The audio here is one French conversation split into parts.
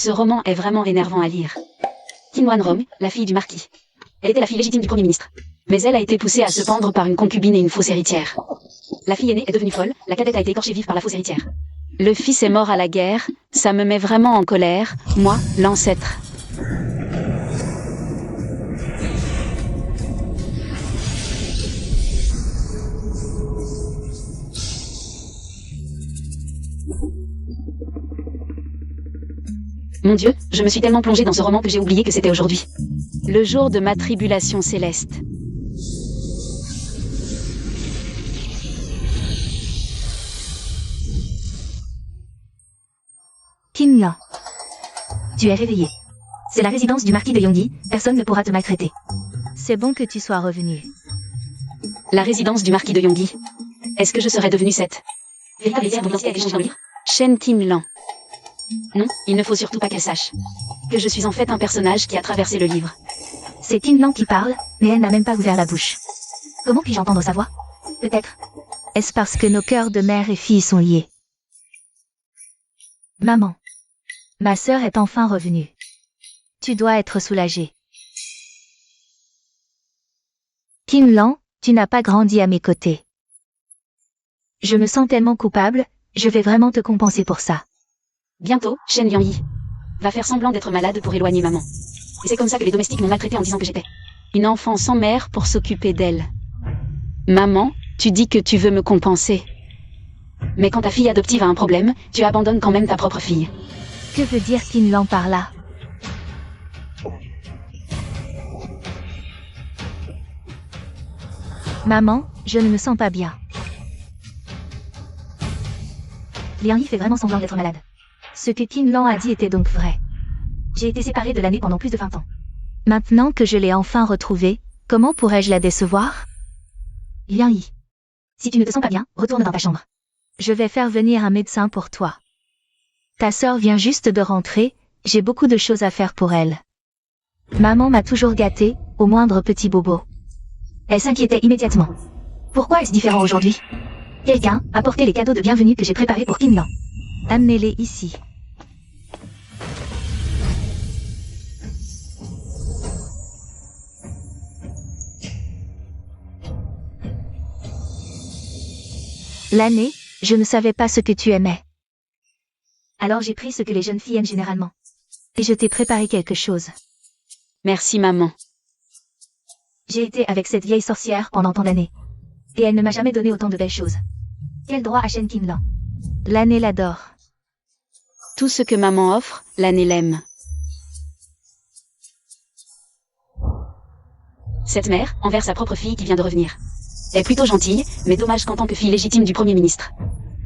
Ce roman est vraiment énervant à lire. Tin Wanrong, la fille du marquis. Elle était la fille légitime du Premier ministre. Mais elle a été poussée à se pendre par une concubine et une fausse héritière. La fille aînée est devenue folle, la cadette a été écorchée vive par la fausse héritière. Le fils est mort à la guerre, ça me met vraiment en colère, moi, l'ancêtre. Mon Dieu, je me suis tellement plongée dans ce roman que j'ai oublié que c'était aujourd'hui. Le jour de ma tribulation céleste. Qin Lan. Tu es réveillé. C'est la résidence du marquis de Yongyi, personne ne pourra te maltraiter. C'est bon que tu sois revenu. La résidence du marquis de Yongyi. Est-ce que je serais devenue cette véritable héritière dont l'identité a été changée dans le livre? Shen Tim Lan. Non, il ne faut surtout pas qu'elle sache que je suis en fait un personnage qui a traversé le livre. C'est Qin Lan qui parle, mais elle n'a même pas ouvert la bouche. Comment puis-je entendre sa voix? Peut-être. Est-ce parce que nos cœurs de mère et fille sont liés? Maman. Ma sœur est enfin revenue. Tu dois être soulagée. Qin Lan, tu n'as pas grandi à mes côtés. Je me sens tellement coupable, je vais vraiment te compenser pour ça. Bientôt, Shen Liangyi va faire semblant d'être malade pour éloigner maman. Et c'est comme ça que les domestiques m'ont maltraité en disant que j'étais une enfant sans mère pour s'occuper d'elle. Maman, tu dis que tu veux me compenser. Mais quand ta fille adoptive a un problème, tu abandonnes quand même ta propre fille. Que veut dire Qin Lan par là? Maman, je ne me sens pas bien. Liangyi fait vraiment semblant d'être malade. Ce que Qin Lan a dit était donc vrai. J'ai été séparée de l'année pendant plus de 20 ans. Maintenant que je l'ai enfin retrouvée, comment pourrais-je la décevoir? Liangyi. Si tu ne te sens pas bien, retourne dans ta chambre. Je vais faire venir un médecin pour toi. Ta sœur vient juste de rentrer, j'ai beaucoup de choses à faire pour elle. Maman m'a toujours gâtée, au moindre petit bobo. Elle s'inquiétait immédiatement. Pourquoi est-ce différent aujourd'hui? Quelqu'un, apportez les cadeaux de bienvenue que j'ai préparés pour Qin Lan. Amenez-les ici. L'année, je ne savais pas ce que tu aimais. Alors j'ai pris ce que les jeunes filles aiment généralement. Et je t'ai préparé quelque chose. Merci maman. J'ai été avec cette vieille sorcière pendant tant d'années. Et elle ne m'a jamais donné autant de belles choses. Quel droit à Shen Qin Lan? L'année l'adore. Tout ce que maman offre, l'année l'aime. Cette mère, envers sa propre fille qui vient de revenir, est plutôt gentille, mais dommage qu'en tant que fille légitime du Premier ministre.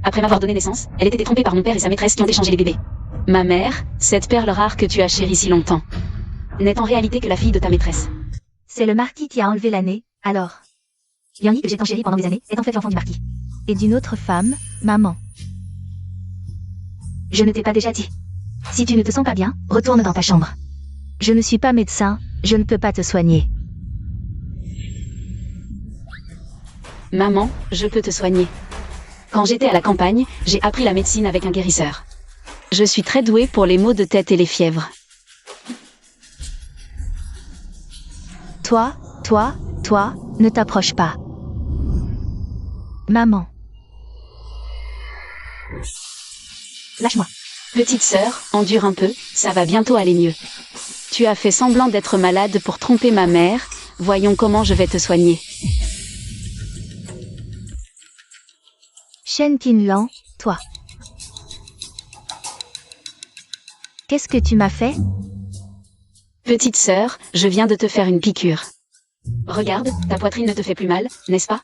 Après m'avoir donné naissance, elle était trompée par mon père et sa maîtresse qui ont échangé les bébés. Ma mère, cette perle rare que tu as chérie si longtemps, n'est en réalité que la fille de ta maîtresse. C'est le marquis qui a enlevé l'année, alors. Liangyi que j'ai tant chérie pendant des années, est en fait l'enfant du marquis. Et d'une autre femme, maman. Je ne t'ai pas déjà dit. Si tu ne te sens pas bien, retourne dans ta chambre. Je ne suis pas médecin, je ne peux pas te soigner. Maman, je peux te soigner. Quand j'étais à la campagne, j'ai appris la médecine avec un guérisseur. Je suis très douée pour les maux de tête et les fièvres. Toi, ne t'approche pas. Maman. Lâche-moi. Petite sœur, endure un peu, ça va bientôt aller mieux. Tu as fait semblant d'être malade pour tromper ma mère, voyons comment je vais te soigner. Shen Qin Lan, toi. Qu'est-ce que tu m'as fait? Petite sœur, je viens de te faire une piqûre. Regarde, ta poitrine ne te fait plus mal, n'est-ce pas?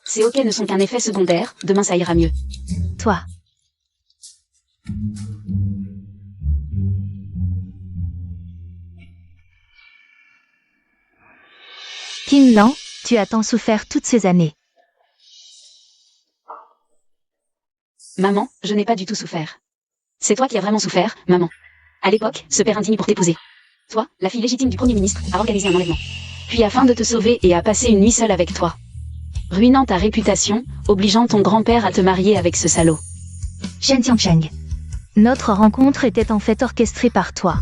Ces hoquets ne sont qu'un effet secondaire, demain ça ira mieux. Toi. Qin Lan, tu as tant souffert toutes ces années. Maman, je n'ai pas du tout souffert. C'est toi qui as vraiment souffert, maman. À l'époque, ce père indigne pour t'épouser. Toi, la fille légitime du Premier ministre, a organisé un enlèvement. Puis afin de te sauver et a passé une nuit seule avec toi. Ruinant ta réputation, obligeant ton grand-père à te marier avec ce salaud. Shen Xiangcheng. Notre rencontre était en fait orchestrée par toi.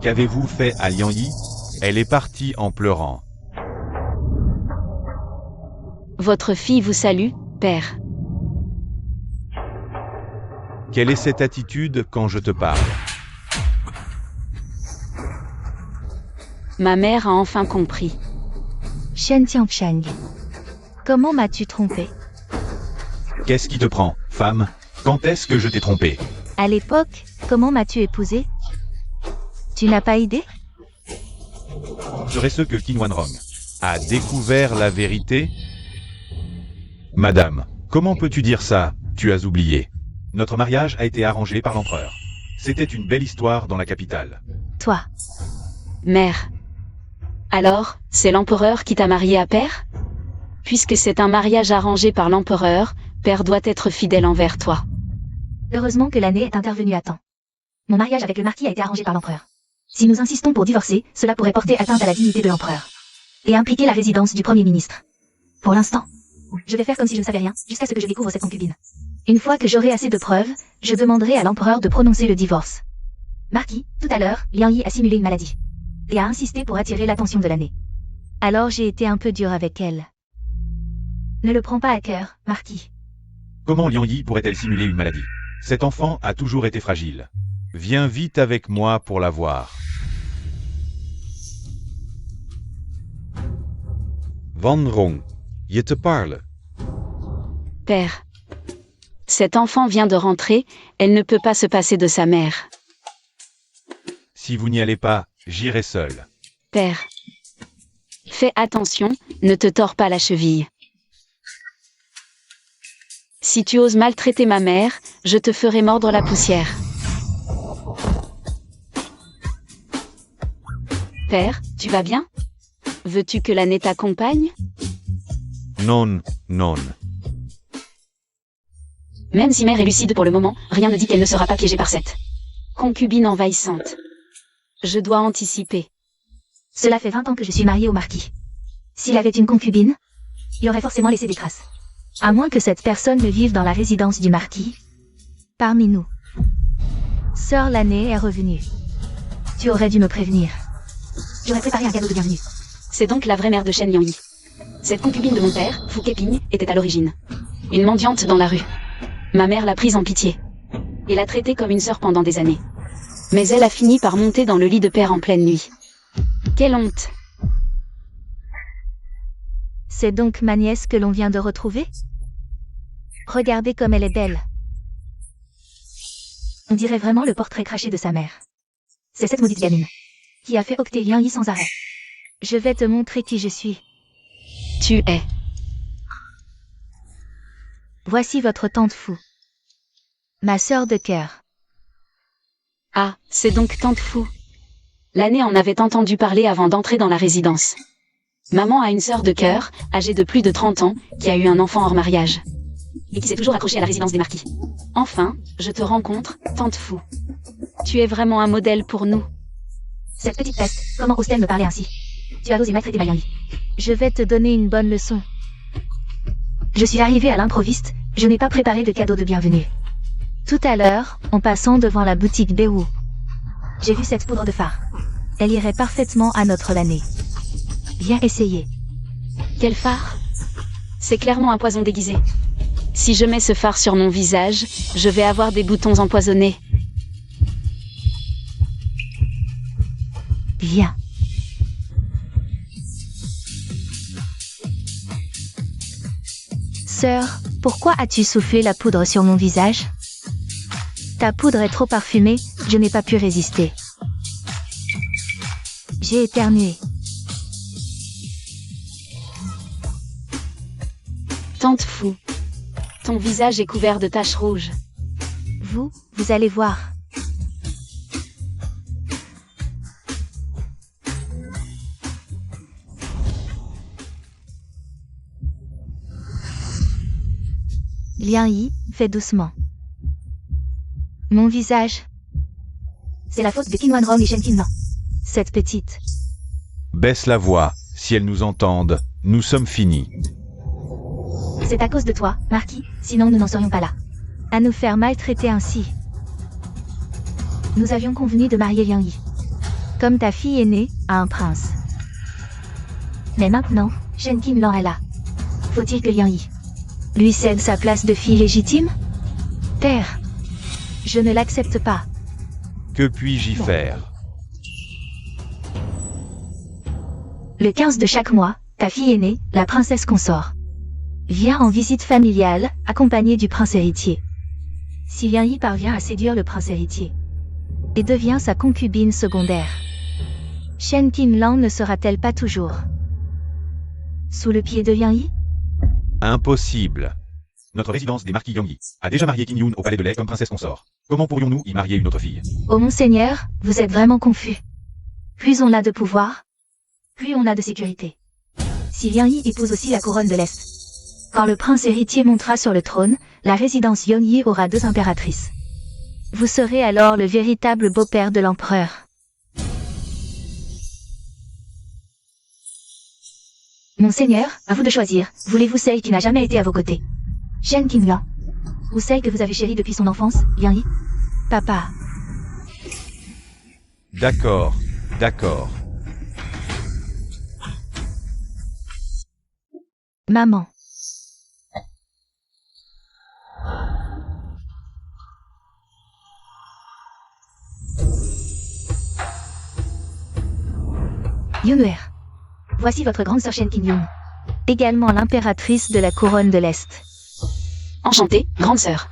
Qu'avez-vous fait à Liang Yi? Elle est partie en pleurant. Votre fille vous salue, père. Quelle est cette attitude quand je te parle? Ma mère a enfin compris. Shen Tiancheng. Comment m'as-tu trompé? Qu'est-ce qui te prend, femme? Quand est-ce que je t'ai trompé? À l'époque, comment m'as-tu épousé? Tu n'as pas idée? Serait ce que Qin Wanrong a découvert la vérité? Madame, comment peux-tu dire ça? Tu as oublié. Notre mariage a été arrangé par l'empereur. C'était une belle histoire dans la capitale. Toi. Mère. Alors, c'est l'empereur qui t'a marié à père? Puisque c'est un mariage arrangé par l'empereur, père doit être fidèle envers toi. Heureusement que l'année est intervenue à temps. Mon mariage avec le marquis a été arrangé par l'empereur. Si nous insistons pour divorcer, cela pourrait porter atteinte à la dignité de l'empereur. Et impliquer la résidence du Premier ministre. Pour l'instant, je vais faire comme si je ne savais rien, jusqu'à ce que je découvre cette concubine. Une fois que j'aurai assez de preuves, je demanderai à l'empereur de prononcer le divorce. Marquis, tout à l'heure, Liang Yi a simulé une maladie. Et a insisté pour attirer l'attention de l'année. Alors j'ai été un peu dur avec elle. Ne le prends pas à cœur, Marquis. Comment Liang Yi pourrait-elle simuler une maladie? Cet enfant a toujours été fragile. Viens vite avec moi pour la voir. Wanrong, je te parle. Père. Cet enfant vient de rentrer, elle ne peut pas se passer de sa mère. Si vous n'y allez pas, j'irai seul. Père. Fais attention, ne te tords pas la cheville. Si tu oses maltraiter ma mère, je te ferai mordre la poussière. Père, tu vas bien? Veux-tu que l'année t'accompagne? Non, non. Même si mère est lucide pour le moment, rien ne dit qu'elle ne sera pas piégée par cette concubine envahissante. Je dois anticiper. Cela fait 20 ans que je suis mariée au marquis. S'il avait une concubine, il aurait forcément laissé des traces. À moins que cette personne ne vive dans la résidence du marquis. Parmi nous. Sœur L'année est revenue. Tu aurais dû me prévenir. J'aurais préparé un cadeau de bienvenue. C'est donc la vraie mère de Shen Liang Yi. Cette concubine de mon père, Fu Keping, était à l'origine une mendiante dans la rue. Ma mère l'a prise en pitié et l'a traitée comme une sœur pendant des années. Mais elle a fini par monter dans le lit de père en pleine nuit. Quelle honte! C'est donc ma nièce que l'on vient de retrouver? Regardez comme elle est belle. On dirait vraiment le portrait craché de sa mère. C'est cette maudite gamine qui a fait octer Liang Yi sans arrêt. Je vais te montrer qui je suis. Tu es. Voici votre tante Fu. Ma sœur de cœur. Ah, c'est donc tante Fu. L'année en avait entendu parler avant d'entrer dans la résidence. Maman a une sœur de cœur, âgée de plus de 30 ans, qui a eu un enfant hors mariage. Et qui s'est toujours accrochée à la résidence des marquis. Enfin, je te rencontre, tante Fu. Tu es vraiment un modèle pour nous. Cette petite peste, comment ose-t-elle me parler ainsi? Tu as osé maltraiter ma Liang Yi. Je vais te donner une bonne leçon. Je suis arrivée à l'improviste, je n'ai pas préparé de cadeau de bienvenue. Tout à l'heure, en passant devant la boutique Daewoo, j'ai vu cette poudre de phare. Elle irait parfaitement à notre l'année. Viens essayer. Quel phare? C'est clairement un poison déguisé. Si je mets ce phare sur mon visage, je vais avoir des boutons empoisonnés. Viens. Sœur, pourquoi as-tu soufflé la poudre sur mon visage? Ta poudre est trop parfumée, je n'ai pas pu résister. J'ai éternué. Tante Fu. Ton visage est couvert de taches rouges. Vous allez voir. Liang Yi, fais doucement. Mon visage. C'est la faute de Qin Wanrong et Shen Qinlan. Cette petite. Baisse la voix, si elles nous entendent, nous sommes finis. C'est à cause de toi, Marquis, sinon nous n'en serions pas là. à nous faire maltraiter ainsi. Nous avions convenu de marier Liang Yi, comme ta fille aînée, à un prince. Mais maintenant, Shen Qinlan est là. Faut-il que Liang Yi lui cède sa place de fille légitime? Père, je ne l'accepte pas. Que puis-je y faire? Le 15 de chaque mois, ta fille aînée, la princesse consort, vient en visite familiale, accompagnée du prince héritier. Si Liang Yi parvient à séduire le prince héritier et devient sa concubine secondaire, Shen Qinlan ne sera-t-elle pas toujours sous le pied de Liang Yi? Impossible. Notre résidence des marquis Yangyi a déjà marié Qin Yun au palais de lait comme princesse consort. Comment pourrions-nous y marier une autre fille? Oh monseigneur, vous êtes vraiment confus. Plus on a de pouvoir, plus on a de sécurité. Si Liang Yi épouse aussi la couronne de l'Est, quand le prince héritier montera sur le trône, la résidence Yangyi aura 2 impératrices. Vous serez alors le véritable beau-père de l'empereur. Monseigneur, à vous de choisir. Voulez-vous celle qui n'a jamais été à vos côtés, Shen Qinlan, ou celle que vous avez chérie depuis son enfance, Liang Yi? Papa. D'accord, d'accord. Maman. Yunuer. Voici votre grande sœur Shen Qingyun, également l'impératrice de la couronne de l'Est. Enchantée, grande sœur.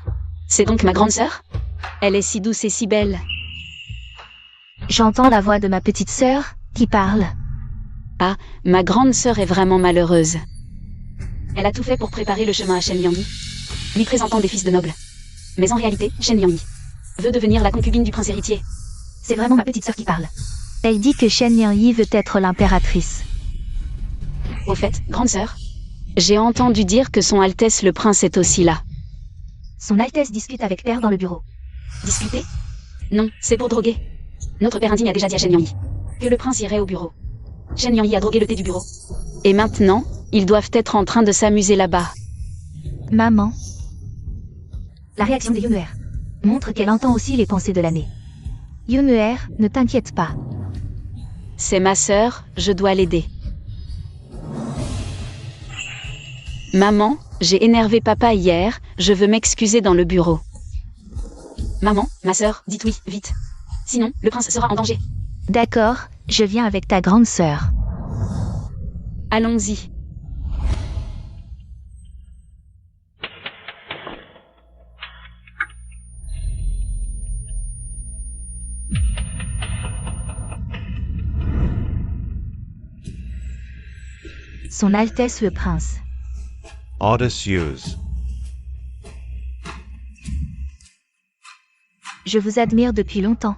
C'est donc ma grande sœur? Elle est si douce et si belle. J'entends la voix de ma petite sœur, qui parle. Ah, ma grande sœur est vraiment malheureuse. Elle a tout fait pour préparer le chemin à Shen Liangyi, lui présentant des fils de nobles. Mais en réalité, Shen Liangyi veut devenir la concubine du prince héritier. C'est vraiment ma petite sœur qui parle. Elle dit que Shen Liangyi veut être l'impératrice. Au fait, grande sœur, j'ai entendu dire que son Altesse le Prince est aussi là. Son Altesse discute avec Père dans le bureau. Discuter? Non, c'est pour droguer. Notre père indigne a déjà dit à Shen Liangyi que le prince irait au bureau. Shen Liangyi a drogué le thé du bureau. Et maintenant, ils doivent être en train de s'amuser là-bas. Maman. La réaction de Yunuer montre qu'elle entend aussi les pensées de l'année. Yunuer, ne t'inquiète pas. C'est ma sœur, je dois l'aider. Maman, j'ai énervé papa hier, je veux m'excuser dans le bureau. Maman, ma sœur, dites oui, vite. Sinon, le prince sera en danger. D'accord, je viens avec ta grande sœur. Allons-y. Son Altesse le Prince. Audacieuse. Je vous admire depuis longtemps.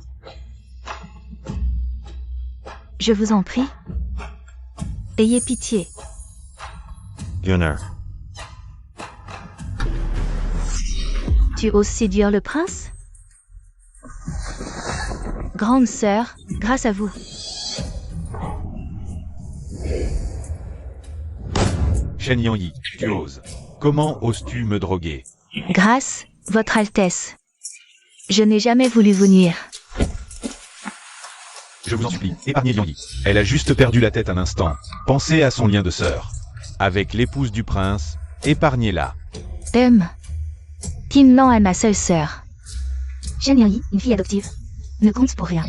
Je vous en prie. Ayez pitié. Yunuer. Tu oses séduire le prince? Grande sœur, grâce à vous. Shen Liangyi, tu oses. Comment oses-tu me droguer? Grâce, votre Altesse. Je n'ai jamais voulu vous nuire. Je vous en supplie, épargnez Liangyi. Elle a juste perdu la tête un instant. Pensez à son lien de sœur. Avec l'épouse du prince, épargnez-la. Qinlan est ma seule sœur. Shen Liangyi, une fille adoptive, ne compte pour rien.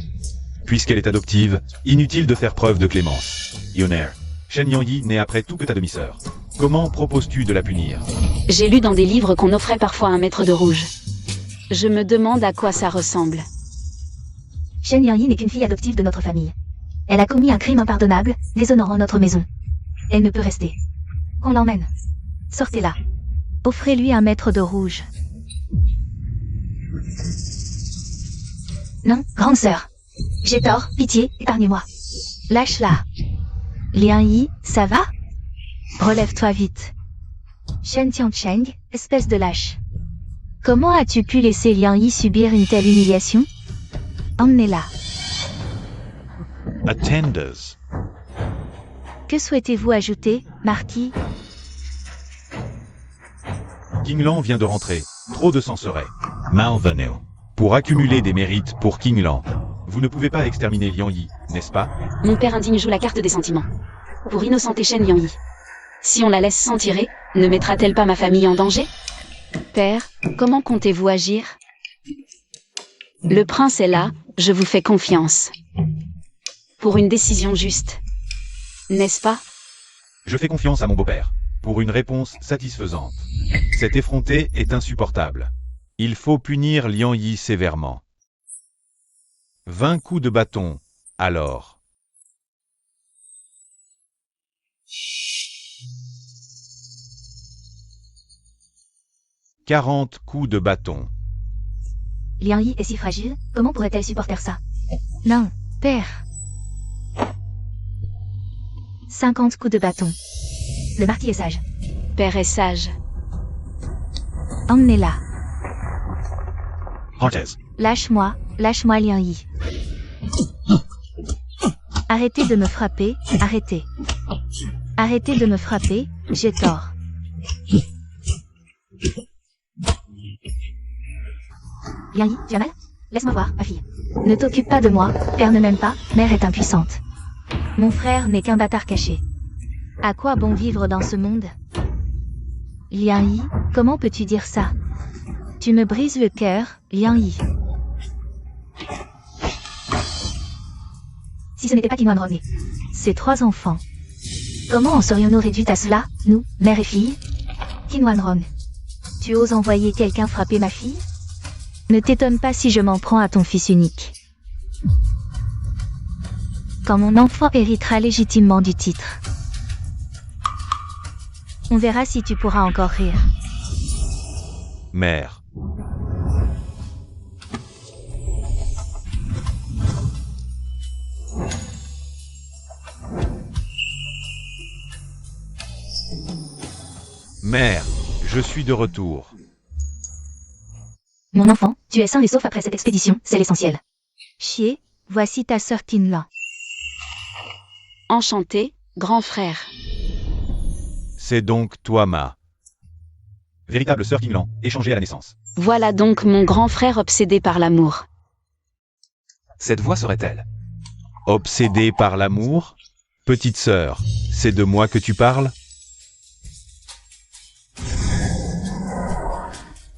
Puisqu'elle est adoptive, inutile de faire preuve de clémence. Yunuer, Shen Liangyi n'est après tout que ta demi-sœur. Comment proposes-tu de la punir? J'ai lu dans des livres qu'on offrait parfois un maître de rouge. Je me demande à quoi ça ressemble. Shen Liangyi n'est qu'une fille adoptive de notre famille. Elle a commis un crime impardonnable, déshonorant notre maison. Elle ne peut rester. On l'emmène. Sortez-la. Offrez-lui un maître de rouge. Non, grande sœur. J'ai tort, pitié, épargnez-moi. Lâche-la. Liangyi, ça va? Relève-toi vite. Shen Tiancheng, espèce de lâche. Comment as-tu pu laisser Liangyi subir une telle humiliation? Emmenez-la. Attendez. Que souhaitez-vous ajouter, Marquis? Qinlan vient de rentrer. trop de sorcerets. Malvenue. Pour accumuler des mérites pour King Lan. Vous ne pouvez pas exterminer Liang Yi, n'est-ce pas? Mon père indigne joue la carte des sentiments. Pour innocenter Shen Liang Yi. Si on la laisse s'en tirer, ne mettra-t-elle pas ma famille en danger? Père, comment comptez-vous agir? Le prince est là, je vous fais confiance. Pour une décision juste. N'est-ce pas? Je fais confiance à mon beau-père. Pour une réponse satisfaisante. Cet effronté est insupportable. Il faut punir Liang Yi sévèrement. 20 coups de bâton, alors. « 40 coups de bâton. Liang Yi est si fragile, comment pourrait-elle supporter ça? Non, père. 50 coups de bâton. Le marquis est sage. Père est sage. Emmenez-la. Cortez. Lâche-moi Liang Yi. Arrêtez de me frapper, arrêtez. Arrêtez de me frapper, j'ai tort. Liang Yi, tu as mal? Laisse-moi voir, ma fille. Ne t'occupe pas de moi, père ne m'aime pas, mère est impuissante. Mon frère n'est qu'un bâtard caché. À quoi bon vivre dans ce monde? Liang Yi, comment peux-tu dire ça? Tu me brises le cœur, Liang Yi. Si ce n'était pas Qinwan Rong, ces 3 enfants. Comment en serions-nous réduits à cela, nous, mère et fille? Qinwan Rong, tu oses envoyer quelqu'un frapper ma fille? Ne t'étonne pas si je m'en prends à ton fils unique. Quand mon enfant héritera légitimement du titre. On verra si tu pourras encore rire. Mère. Mère, je suis de retour. Mon enfant, tu es sain et sauf après cette expédition, c'est l'essentiel. Chier, voici ta sœur Qinlan. Enchanté, grand frère. C'est donc toi, Ma. Véritable sœur King Lan, échangée à la naissance. Voilà donc mon grand frère obsédé par l'amour. Cette voix serait-elle? Obsédée par l'amour? Petite sœur, c'est de moi que tu parles?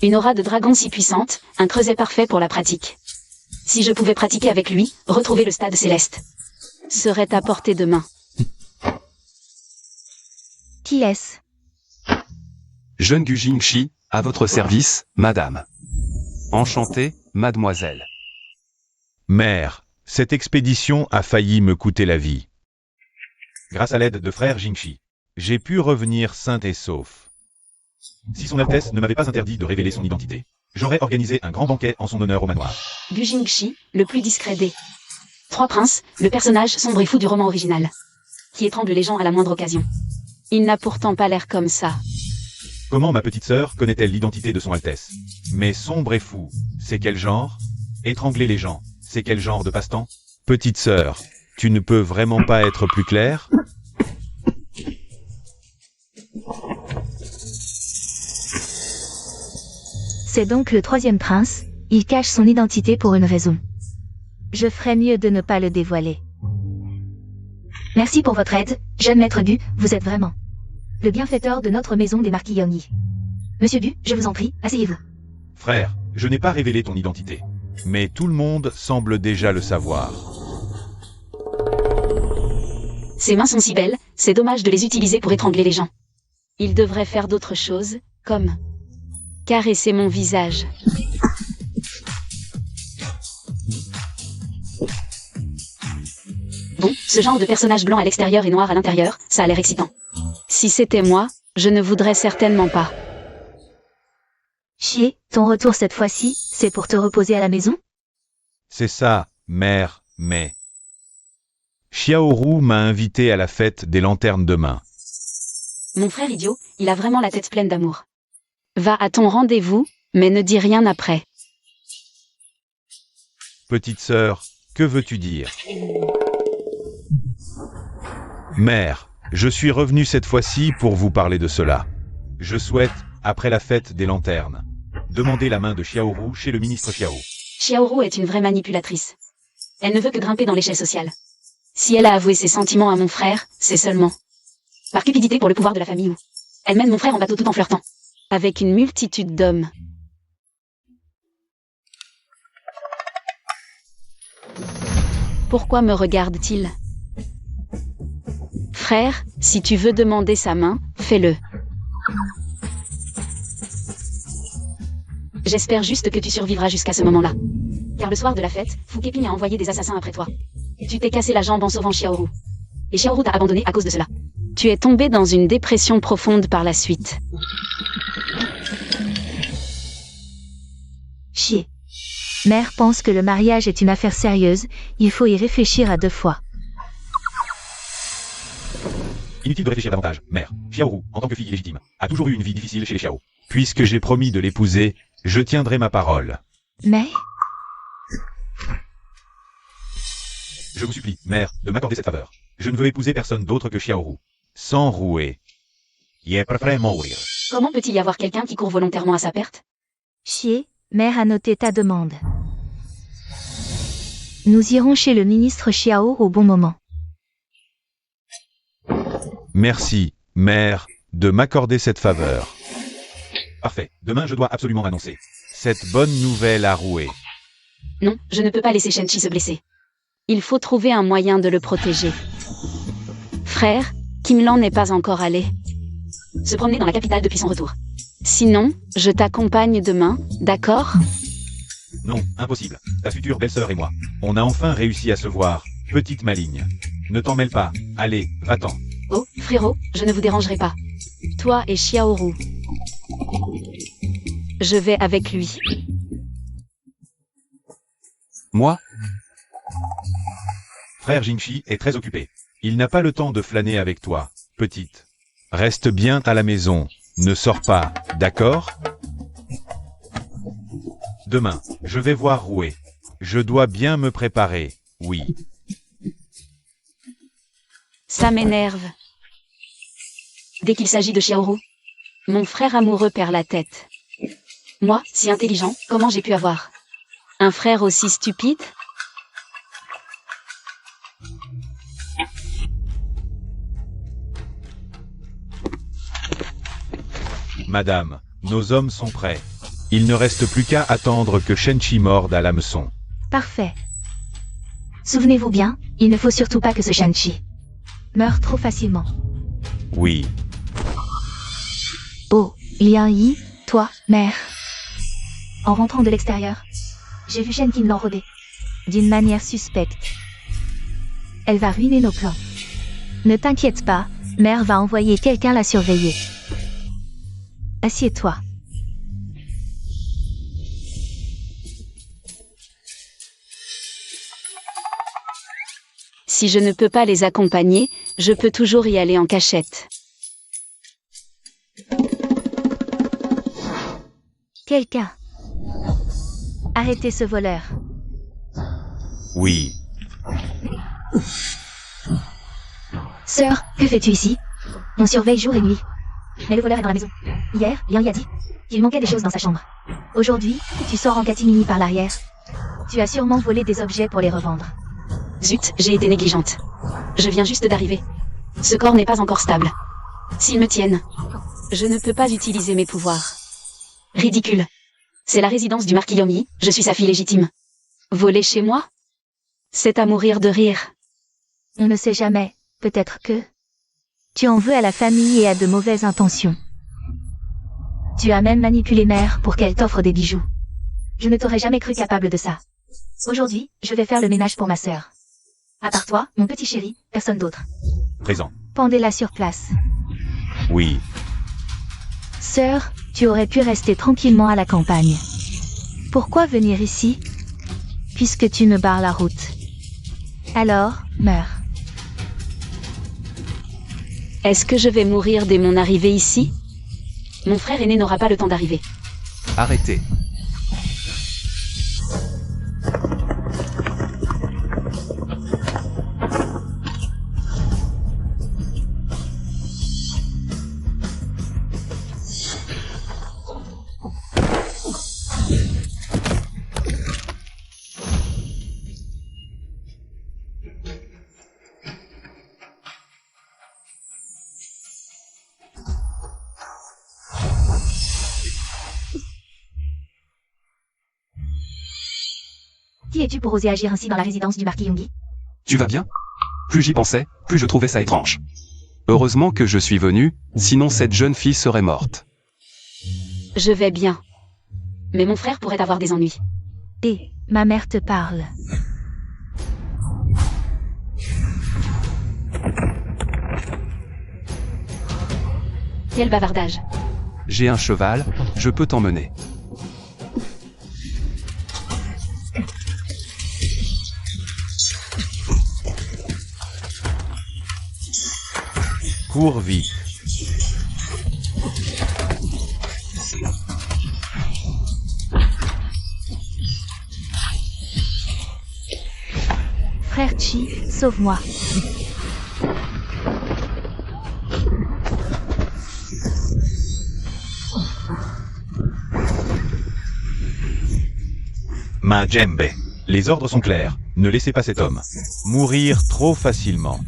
Une aura de dragon si puissante, un creuset parfait pour la pratique. Si je pouvais pratiquer avec lui, retrouver le stade céleste. Serait à portée de main. Qui est-ce? Jeune Gu Jingxi, à votre service, madame. Enchanté, mademoiselle. Mère, cette expédition a failli me coûter la vie. Grâce à l'aide de frère Jingxi. J'ai pu revenir sain et sauf. Si son Altesse ne m'avait pas interdit de révéler son identité, j'aurais organisé un grand banquet en son honneur au manoir. Gu Jingxi, le plus discret des 3 princes, le personnage sombre et fou du roman original. Qui étrangle les gens à la moindre occasion. Il n'a pourtant pas l'air comme ça. Comment ma petite sœur connaît-elle l'identité de son Altesse? Mais sombre et fou, c'est quel genre? Étrangler les gens, c'est quel genre de passe-temps? Petite sœur, tu ne peux vraiment pas être plus claire? C'est donc le 3e prince, il cache son identité pour une raison. Je ferais mieux de ne pas le dévoiler. Merci pour votre aide, jeune maître Bu, vous êtes vraiment le bienfaiteur de notre maison des marquis Yongyi. Monsieur Bu, je vous en prie, asseyez-vous. Frère, je n'ai pas révélé ton identité. Mais tout le monde semble déjà le savoir. Ses mains sont si belles, c'est dommage de les utiliser pour étrangler les gens. Il devrait faire d'autres choses, comme caresser mon visage. Bon, ce genre de personnage blanc à l'extérieur et noir à l'intérieur, ça a l'air excitant. Si c'était moi, je ne voudrais certainement pas. Chier, ton retour cette fois-ci, c'est pour te reposer à la maison? C'est ça, mère, mais... Xiaoru m'a invité à la fête des lanternes demain. Mon frère idiot, il a vraiment la tête pleine d'amour. Va à ton rendez-vous, mais ne dis rien après. Petite sœur, que veux-tu dire? Mère, je suis revenu cette fois-ci pour vous parler de cela. Je souhaite, après la fête des lanternes, Demandez la main de Xiaoru chez le ministre Xiao. Xiaoru est une vraie manipulatrice. Elle ne veut que grimper dans l'échelle sociale. Si elle a avoué ses sentiments à mon frère, c'est seulement par cupidité pour le pouvoir de la famille ou elle mène mon frère en bateau tout en flirtant avec une multitude d'hommes. Pourquoi me regarde-t-il? Frère, si tu veux demander sa main, fais-le. J'espère juste que tu survivras jusqu'à ce moment-là. Car le soir de la fête, Fukeping a envoyé des assassins après toi. Tu t'es cassé la jambe en sauvant Xiaoru. Et Xiaoru t'a abandonné à cause de cela. Tu es tombé dans une dépression profonde par la suite. Chier. Mère pense que le mariage est une affaire sérieuse, il faut y réfléchir à 2 fois. Inutile de réfléchir davantage, mère. Xiaoru, en tant que fille illégitime, a toujours eu une vie difficile chez les Xiao. Puisque j'ai promis de l'épouser, je tiendrai ma parole. Mais, Je vous supplie, mère, de m'accorder cette faveur. Je ne veux épouser personne d'autre que Xiaoru. Sans rouer. Je préfère mourir. Comment peut-il y avoir quelqu'un qui court volontairement à sa perte? Chier, mère a noté ta demande. Nous irons chez le ministre Xiao au bon moment. Merci, mère, de m'accorder cette faveur. Parfait, demain je dois absolument annoncer. Cette bonne nouvelle à rouer. Non, je ne peux pas laisser Shenchi se blesser. Il faut trouver un moyen de le protéger. Frère, Kim Lan n'est pas encore allé se promener dans la capitale depuis son retour. Sinon, je t'accompagne demain, d'accord? Non, impossible. Ta future belle-sœur et moi. On a enfin réussi à se voir, petite maligne. Ne t'en mêle pas, allez, va-t'en. Oh, frérot, je ne vous dérangerai pas. Toi et Xiaoru. Je vais avec lui. Moi, Frère Jinchi est très occupé. Il n'a pas le temps de flâner avec toi, petite. Reste bien à la maison, ne sors pas, d'accord? Demain, je vais voir rouer. Je dois bien me préparer, oui. Ça m'énerve. Dès qu'il s'agit de Xiaoru, mon frère amoureux perd la tête. Moi, si intelligent, comment j'ai pu avoir un frère aussi stupide? Madame, nos hommes sont prêts. Il ne reste plus qu'à attendre que Shenchi morde à l'hameçon. Parfait. Souvenez-vous bien, il ne faut surtout pas que ce Shenchi meure trop facilement. Oui. Oh, Liang Yi, toi, mère. En rentrant de l'extérieur, j'ai vu Shen Qin l'enrober. D'une manière suspecte. Elle va ruiner nos plans. Ne t'inquiète pas, mère va envoyer quelqu'un la surveiller. Assieds-toi. Si je ne peux pas les accompagner, je peux toujours y aller en cachette. Quelqu'un. Arrêtez ce voleur. Oui. Sœur, que fais-tu ici? On surveille jour et nuit. Mais le voleur est dans la maison. Hier, Liang Yi a dit qu'il manquait des choses dans sa chambre. Aujourd'hui, tu sors en catimini par l'arrière. Tu as sûrement volé des objets pour les revendre. Zut, j'ai été négligente. Je viens juste d'arriver. Ce corps n'est pas encore stable. S'ils me tiennent, je ne peux pas utiliser mes pouvoirs. Ridicule. C'est la résidence du marquis Yomi, je suis sa fille légitime. Voler chez moi? C'est à mourir de rire. On ne sait jamais, peut-être que... Tu en veux à la famille et à de mauvaises intentions. Tu as même manipulé mère pour qu'elle t'offre des bijoux. Je ne t'aurais jamais cru capable de ça. Aujourd'hui, je vais faire le ménage pour ma sœur. À part toi, mon petit chéri, personne d'autre. Présent. Pendez-la sur place. Oui. Sœur, tu aurais pu rester tranquillement à la campagne. Pourquoi venir ici? Puisque tu me barres la route. Alors, meurs. Est-ce que je vais mourir dès mon arrivée ici? Mon frère aîné n'aura pas le temps d'arriver. arrêtez. es-tu pour oser agir ainsi dans la résidence du marquis Yongi? Tu vas bien? Plus j'y pensais, plus je trouvais ça étrange. Heureusement que je suis venu, sinon cette jeune fille serait morte. Je vais bien. Mais mon frère pourrait avoir des ennuis. Et ma mère te parle. Quel bavardage. J'ai un cheval, je peux t'emmener. Cours vite. Frère Chi, sauve-moi. Ma Djembe. Les ordres sont clairs. Ne laissez pas cet homme mourir trop facilement.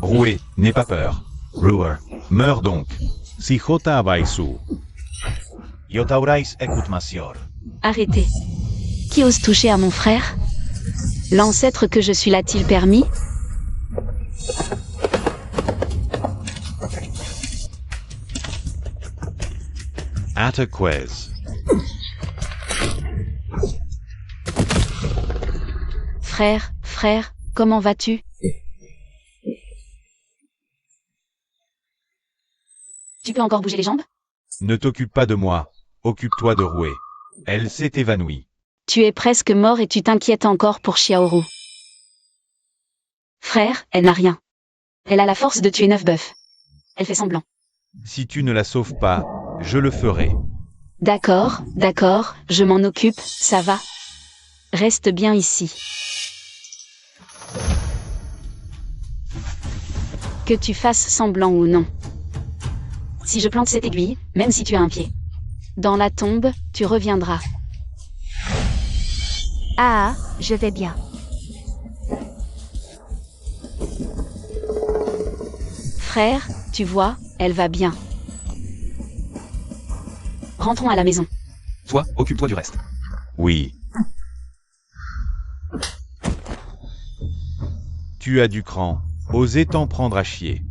Roué, n'aie pas peur. Brewer. Meurs donc. Si Jota Baisu. Yotaurais ekut masior. Arrêtez. Qui ose toucher à mon frère? L'ancêtre que je suis l'a-t-il permis? Ataquez. Frère, comment vas-tu? Tu peux encore bouger les jambes? Ne t'occupe pas de moi. Occupe-toi de Roué. Elle s'est évanouie. Tu es presque mort et tu t'inquiètes encore pour Xiaoru. Frère, elle n'a rien. Elle a la force de tuer 9 bœufs. Elle fait semblant. Si tu ne la sauves pas, je le ferai. D'accord, je m'en occupe, ça va. Reste bien ici. Que tu fasses semblant ou non. Si je plante cette aiguille, même si tu as un pied dans la tombe, tu reviendras. Ah, je vais bien. Frère, tu vois, elle va bien. Rentrons à la maison. Toi, occupe-toi du reste. Oui. Tu as du cran. Osez t'en prendre à chier.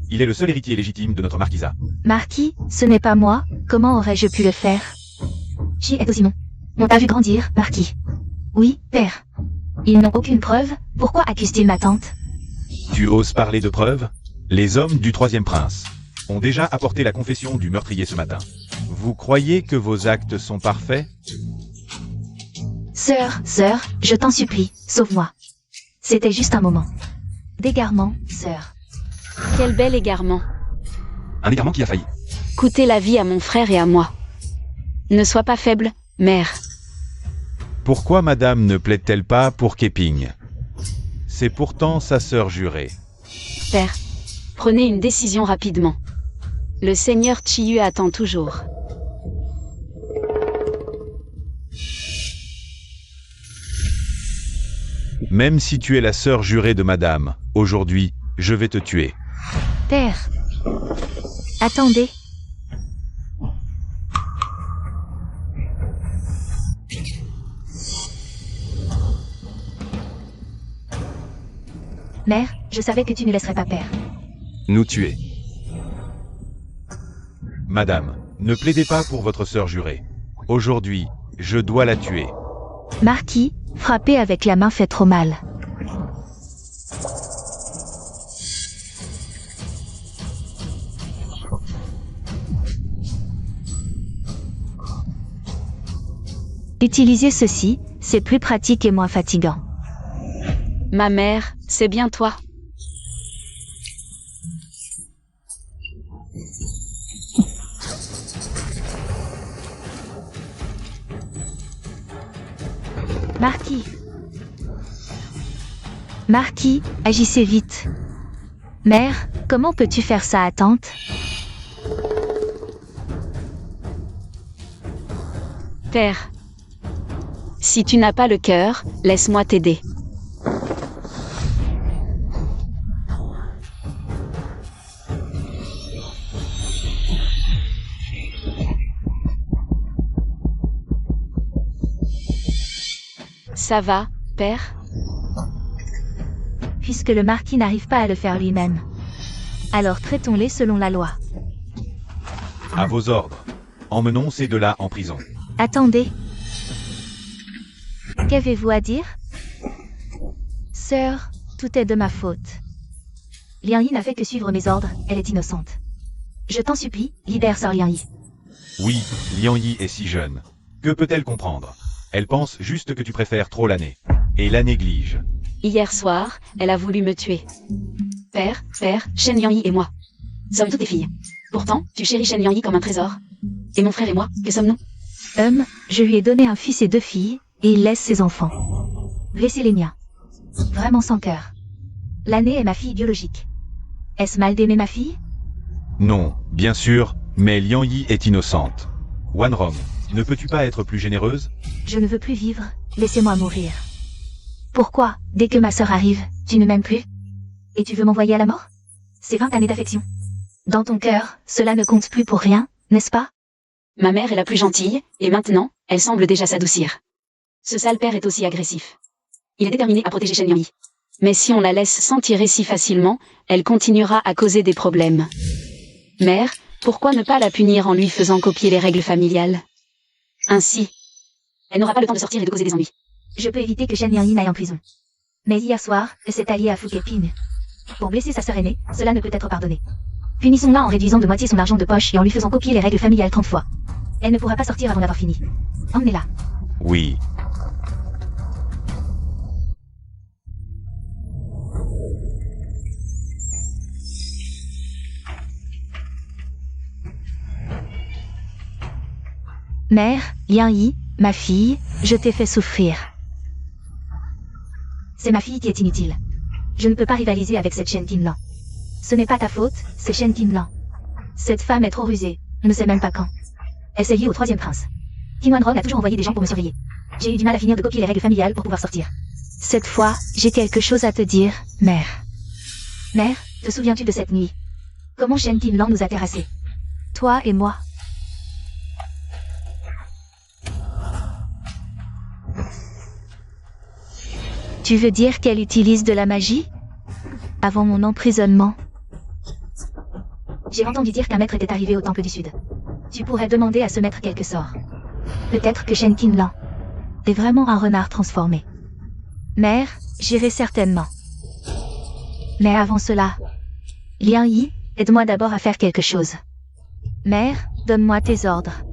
Il est le seul héritier légitime de notre marquisat. Marquis, ce n'est pas moi. Comment aurais-je pu le faire? Chi est aussi non. On t'a vu grandir, Marquis. Oui, père. Ils n'ont aucune preuve. Pourquoi accusent-ils ma tante? Tu oses parler de preuves? Les hommes du troisième prince ont déjà apporté la confession du meurtrier ce matin. Vous croyez que vos actes sont parfaits? Sœur, je t'en supplie, sauve-moi. C'était juste un moment d'égarement, sœur. Quel bel égarement. Un égarement qui a failli. Coûter la vie à mon frère et à moi. Ne sois pas faible, mère. Pourquoi madame ne plaide-t-elle pas pour Keping? C'est pourtant sa sœur jurée. Père, prenez une décision rapidement. Le seigneur Chiyu attend toujours. Même si tu es la sœur jurée de madame, aujourd'hui, je vais te tuer. Père. Attendez. Mère, je savais que tu ne laisserais pas père. Nous tuer. Madame, ne plaidez pas pour votre sœur jurée. Aujourd'hui, je dois la tuer. Marquis, frapper avec la main fait trop mal. Utilisez ceci, c'est plus pratique et moins fatigant. Ma mère, c'est bien toi. Marquis. Marquis, agissez vite. Mère, comment peux-tu faire ça à tante? Père. Si tu n'as pas le cœur, laisse-moi t'aider. Ça va, père? Puisque le marquis n'arrive pas à le faire lui-même. Alors traitons-les selon la loi. À vos ordres. Emmenons ces deux-là en prison. Attendez. Qu'avez-vous à dire? Sœur, tout est de ma faute. Liang Yi n'a fait que suivre mes ordres, elle est innocente. Je t'en supplie, libère Sœur Liang Yi. Oui, Liang Yi est si jeune. Que peut-elle comprendre? Elle pense juste que tu préfères trop l'année. Et la néglige. Hier soir, elle a voulu me tuer. Père, Shen Liang Yi et moi. Sommes toutes des filles. Pourtant, tu chéris Shen Liang Yi comme un trésor. Et mon frère et moi, que sommes-nous? Je lui ai donné un fils et 2 filles, et il laisse ses enfants. Blesser les miens. Vraiment sans cœur. L'année est ma fille biologique. Est-ce mal d'aimer ma fille? Non, bien sûr, mais Liang Yi est innocente. Wanrom, ne peux-tu pas être plus généreuse? Je ne veux plus vivre, laissez-moi mourir. Pourquoi, dès que ma sœur arrive, tu ne m'aimes plus? Et tu veux m'envoyer à la mort? C'est 20 années d'affection. Dans ton cœur, cela ne compte plus pour rien, n'est-ce pas? Ma mère est la plus gentille, et maintenant, elle semble déjà s'adoucir. Ce sale père est aussi agressif. Il est déterminé à protéger Shen Liang Yi. Mais si on la laisse s'en tirer si facilement, elle continuera à causer des problèmes. Mère, pourquoi ne pas la punir en lui faisant copier les règles familiales? Ainsi, elle n'aura pas le temps de sortir et de causer des ennuis. Je peux éviter que Shen Liang Yi n'aille en prison. Mais hier soir, elle s'est alliée à Fu Keping. Pour blesser sa sœur aînée, cela ne peut être pardonné. Punissons-la en réduisant de moitié son argent de poche et en lui faisant copier les règles familiales 30 fois. Elle ne pourra pas sortir avant d'avoir fini. Emmenez-la. Oui. Mère, Liang Yi, ma fille, je t'ai fait souffrir. C'est ma fille qui est inutile. Je ne peux pas rivaliser avec cette Shen Qinlan. Ce n'est pas ta faute, c'est Shen Qinlan. Cette femme est trop rusée, je ne sais même pas quand. Elle s'est liée au 3e prince. Qin Wanrong a toujours envoyé des gens pour me surveiller. J'ai eu du mal à finir de copier les règles familiales pour pouvoir sortir. Cette fois, j'ai quelque chose à te dire, mère. Mère, te souviens-tu de cette nuit? Comment Shen Qinlan nous a terrassés? Toi et moi. Tu veux dire qu'elle utilise de la magie? Avant mon emprisonnement. J'ai entendu dire qu'un maître était arrivé au temple du sud. Tu pourrais demander à ce maître quelque sort. Peut-être que Shen Qinlan est vraiment un renard transformé. Mère, j'irai certainement. Mais avant cela, Liang Yi, aide-moi d'abord à faire quelque chose. Mère, donne-moi tes ordres.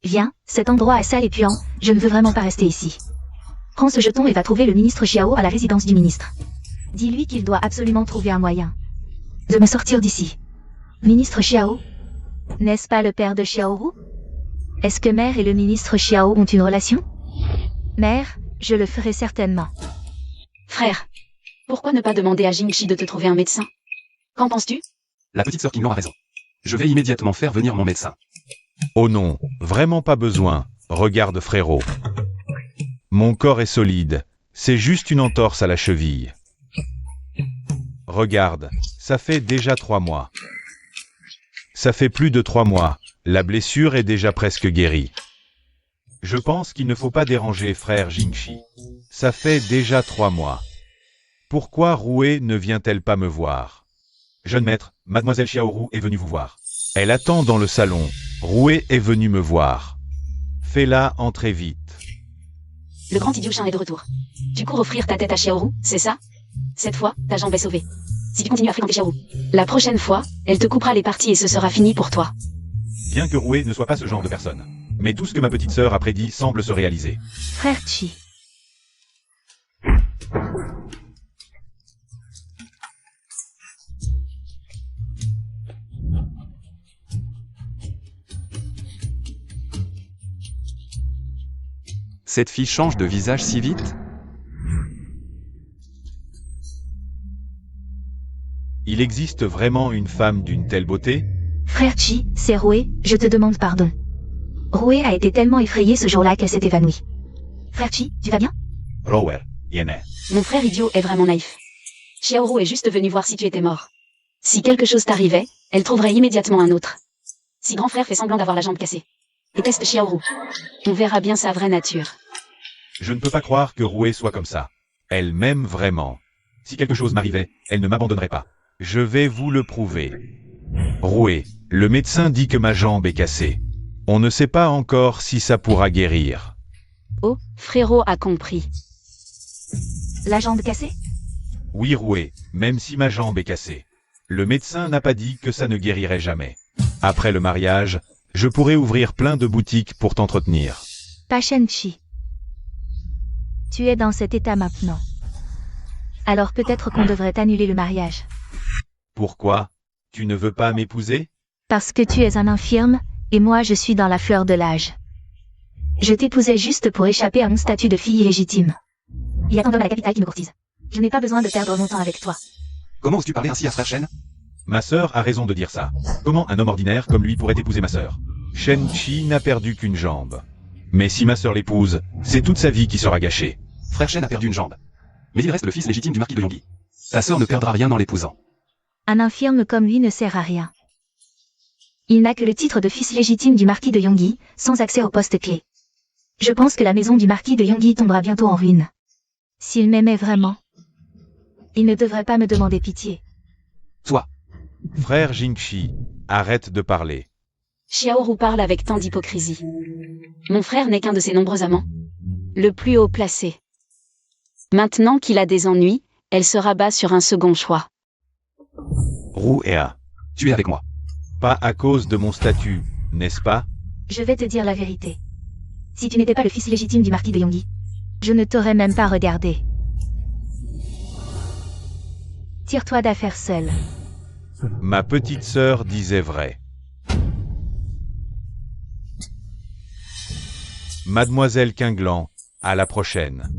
Viens, cet endroit est sale et puant, je ne veux vraiment pas rester ici. Prends ce jeton et va trouver le ministre Xiao à la résidence du ministre. Dis-lui qu'il doit absolument trouver un moyen de me sortir d'ici. Ministre Xiao? N'est-ce pas le père de Xiaoru? Est-ce que mère et le ministre Xiao ont une relation? Mère, je le ferai certainement. Frère, pourquoi ne pas demander à Jingxi de te trouver un médecin? Qu'en penses-tu? La petite sœur Qinlan a raison. Je vais immédiatement faire venir mon médecin. Oh non, vraiment pas besoin. Regarde frérot. Mon corps est solide. C'est juste une entorse à la cheville. Regarde, ça fait déjà 3 mois. Ça fait plus de 3 mois. La blessure est déjà presque guérie. Je pense qu'il ne faut pas déranger frère Jingxi. Ça fait déjà 3 mois. Pourquoi Roué ne vient-elle pas me voir? Jeune maître, mademoiselle Xiaoru est venue vous voir. Elle attend dans le salon. Roué est venu me voir. Fais-la entrer vite. Le grand idiot chien est de retour. Tu cours offrir ta tête à Xiaoru, c'est ça? Cette fois, ta jambe est sauvée. Si tu continues à fréquenter Xiaoru, la prochaine fois, elle te coupera les parties et ce sera fini pour toi. Bien que Roué ne soit pas ce genre de personne. Mais tout ce que ma petite sœur a prédit semble se réaliser. Frère Chi. Cette fille change de visage si vite? Il existe vraiment une femme d'une telle beauté? Frère Chi, c'est Roué, je te demande pardon. Roué a été tellement effrayée ce jour-là qu'elle s'est évanouie. Frère Chi, tu vas bien? Rower, Yene. Mon frère idiot est vraiment naïf. Xiaoru est juste venue voir si tu étais mort. Si quelque chose t'arrivait, elle trouverait immédiatement un autre. Si grand frère fait semblant d'avoir la jambe cassée. Et teste Xiaoru. On verra bien sa vraie nature. Je ne peux pas croire que Roué soit comme ça. Elle m'aime vraiment. Si quelque chose m'arrivait, elle ne m'abandonnerait pas. Je vais vous le prouver. Roué, le médecin dit que ma jambe est cassée. On ne sait pas encore si ça pourra guérir. Oh, frérot a compris. La jambe cassée? Oui Roué, même si ma jambe est cassée. Le médecin n'a pas dit que ça ne guérirait jamais. Après le mariage, je pourrais ouvrir plein de boutiques pour t'entretenir. Pas Shen Chi. Tu es dans cet état maintenant. Alors peut-être qu'on devrait annuler le mariage. Pourquoi? Tu ne veux pas m'épouser? Parce que tu es un infirme, et moi je suis dans la fleur de l'âge. Je t'épousais juste pour échapper à mon statut de fille illégitime. Il y a tant d'hommes à la capitale qui me courtisent. Je n'ai pas besoin de perdre mon temps avec toi. Comment oses-tu parler ainsi à frère Shen? Ma sœur a raison de dire ça. Comment un homme ordinaire comme lui pourrait épouser ma sœur? Shen Chi n'a perdu qu'une jambe. Mais si ma sœur l'épouse, c'est toute sa vie qui sera gâchée. Frère Shen a perdu une jambe. Mais il reste le fils légitime du marquis de Yonggi. Ta sœur ne perdra rien en l'épousant. Un infirme comme lui ne sert à rien. Il n'a que le titre de fils légitime du marquis de Yonggi, sans accès au poste clé. Je pense que la maison du marquis de Yonggi tombera bientôt en ruine. S'il m'aimait vraiment, il ne devrait pas me demander pitié. Toi, Frère Jingxi, arrête de parler. Xiaoru parle avec tant d'hypocrisie. Mon frère n'est qu'un de ses nombreux amants. Le plus haut placé. Maintenant qu'il a des ennuis, elle se rabat sur un second choix. Rouéa, tu es avec moi. pas à cause de mon statut, n'est-ce pas? Je vais te dire la vérité. Si tu n'étais pas le fils légitime du marquis de Yonggi, je ne t'aurais même pas regardé. Tire-toi d'affaire seule. Ma petite sœur disait vrai. Mademoiselle Quinglan, à la prochaine.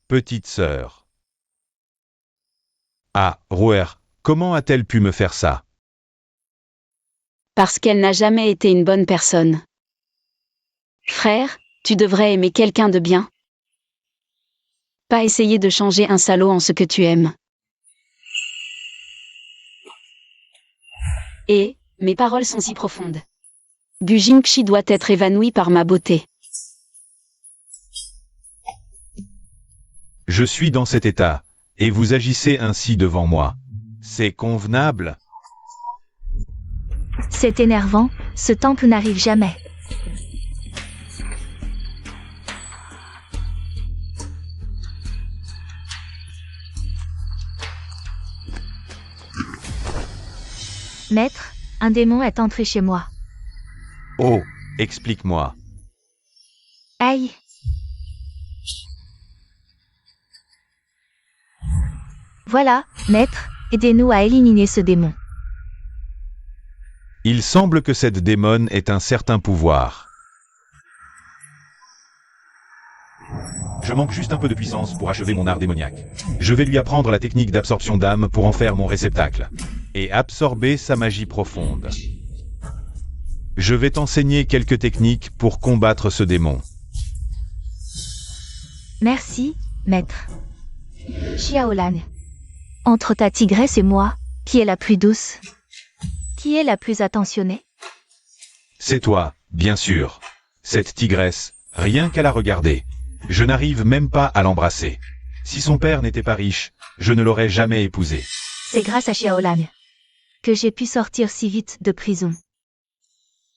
Petite sœur. Ah, Rouer, comment a-t-elle pu me faire ça? Parce qu'elle n'a jamais été une bonne personne. Frère, tu devrais aimer quelqu'un de bien. Pas essayer de changer un salaud en ce que tu aimes. Et, mes paroles sont si profondes. Du Jingxi doit être évanoui par ma beauté. Je suis dans cet état, et vous agissez ainsi devant moi. C'est convenable? C'est énervant, ce temple n'arrive jamais. Maître, un démon est entré chez moi. Oh, explique-moi. Aïe! Voilà, maître, aidez-nous à éliminer ce démon. Il semble que cette démone ait un certain pouvoir. Je manque juste un peu de puissance pour achever mon art démoniaque. Je vais lui apprendre la technique d'absorption d'âme pour en faire mon réceptacle. Et absorber sa magie profonde. Je vais t'enseigner quelques techniques pour combattre ce démon. Merci, maître. Xiaolan. Entre ta tigresse et moi, qui est la plus douce? Qui est la plus attentionnée? C'est toi, bien sûr. Cette tigresse, rien qu'à la regarder. Je n'arrive même pas à l'embrasser. Si son père n'était pas riche, je ne l'aurais jamais épousée. C'est grâce à Xiaolan que j'ai pu sortir si vite de prison.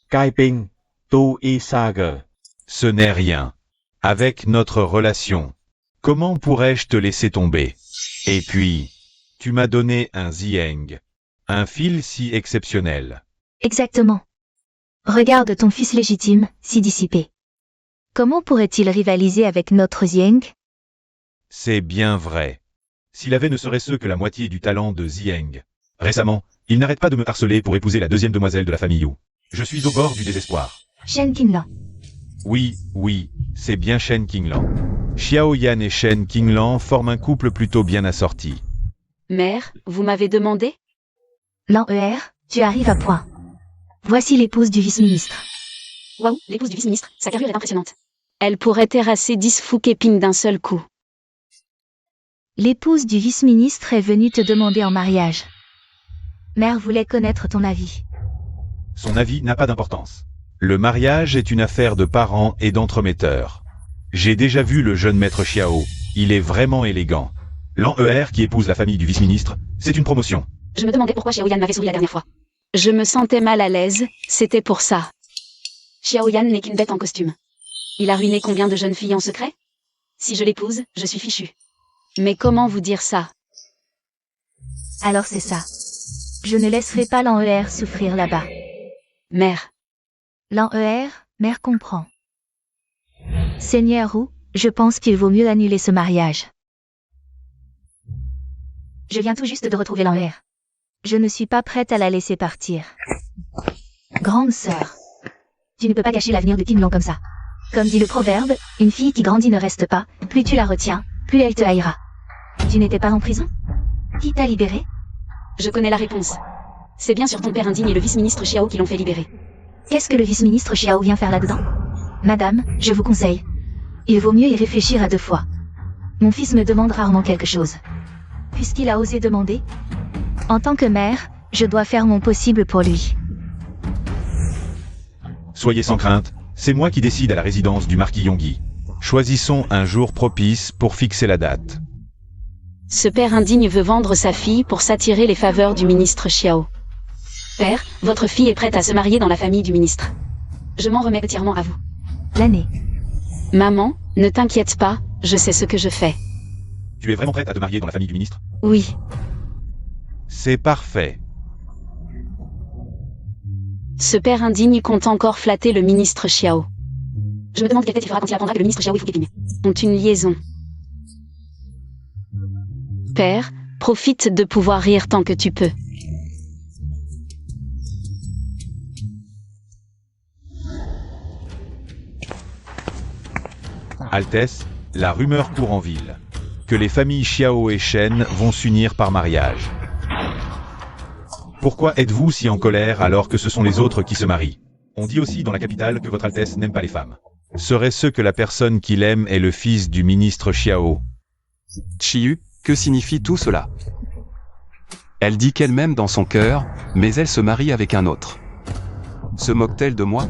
Kaiping, Tu Isager. Ce n'est rien. Avec notre relation, comment pourrais-je te laisser tomber? Et puis, tu m'as donné un Zieng. Un fil si exceptionnel. Exactement. Regarde ton fils légitime, si dissipé. Comment pourrait-il rivaliser avec notre Zieng? C'est bien vrai. S'il avait ne serait-ce que la moitié du talent de Zieng. Récemment, il n'arrête pas de me harceler pour épouser la deuxième demoiselle de la famille Yu. Je suis au bord du désespoir. Shen Qinglan. Oui, c'est bien Shen Qinglan. Xiao Yan et Shen Qinglan forment un couple plutôt bien assorti. Mère, vous m'avez demandé? Lan ER, tu arrives à point. Voici l'épouse du vice-ministre. Waouh, l'épouse du vice-ministre, sa carrure est impressionnante. Elle pourrait terrasser 10 Fu Keping d'un seul coup. L'épouse du vice-ministre est venue te demander en mariage. Mère voulait connaître ton avis. Son avis n'a pas d'importance. Le mariage est une affaire de parents et d'entremetteurs. J'ai déjà vu le jeune maître Xiao, il est vraiment élégant. Lan ER qui épouse la famille du vice-ministre, c'est une promotion. Je me demandais pourquoi Xiaoyan m'avait souri la dernière fois. Je me sentais mal à l'aise, c'était pour ça. Xiaoyan n'est qu'une bête en costume. Il a ruiné combien de jeunes filles en secret? Si je l'épouse, je suis fichue. Mais comment vous dire ça? Alors c'est ça. Je ne laisserai pas Lan ER souffrir là-bas. Mère. Lan ER, mère comprend. Seigneur Wu, je pense qu'il vaut mieux annuler ce mariage. Je viens tout juste de retrouver Lan ER. Je ne suis pas prête à la laisser partir. Grande sœur. Tu ne peux pas gâcher l'avenir de Tin Lan comme ça. Comme dit le proverbe, une fille qui grandit ne reste pas, plus tu la retiens, plus elle te haïra. Tu n'étais pas en prison? Qui t'a libéré? Je connais la réponse. C'est bien sûr ton père indigne et le vice-ministre Xiao qui l'ont fait libérer. Qu'est-ce que le vice-ministre Xiao vient faire là-dedans? Madame, je vous conseille. Il vaut mieux y réfléchir à 2 fois. Mon fils me demande rarement quelque chose. Puisqu'il a osé demander, en tant que mère, je dois faire mon possible pour lui. Soyez sans crainte, c'est moi qui décide à la résidence du marquis Yonggi. Choisissons un jour propice pour fixer la date. Ce père indigne veut vendre sa fille pour s'attirer les faveurs du ministre Xiao. Père, votre fille est prête à se marier dans la famille du ministre. Je m'en remets entièrement à vous. L'année. Maman, ne t'inquiète pas, je sais ce que je fais. Tu es vraiment prête à te marier dans la famille du ministre? Oui. C'est parfait. Ce père indigne compte encore flatter le ministre Xiao. Je me demande quelle tête il fera quand il apprendra que le ministre Xiao et Fu Keping ont une liaison. Père, profite de pouvoir rire tant que tu peux. Altesse, la rumeur court en ville. Que les familles Xiao et Shen vont s'unir par mariage. Pourquoi êtes-vous si en colère alors que ce sont les autres qui se marient? On dit aussi dans la capitale que votre Altesse n'aime pas les femmes. Serait-ce que la personne qu'il aime est le fils du ministre Xiao? Chiyu, que signifie tout cela? Elle dit qu'elle m'aime dans son cœur, mais elle se marie avec un autre. Se moque-t-elle de moi?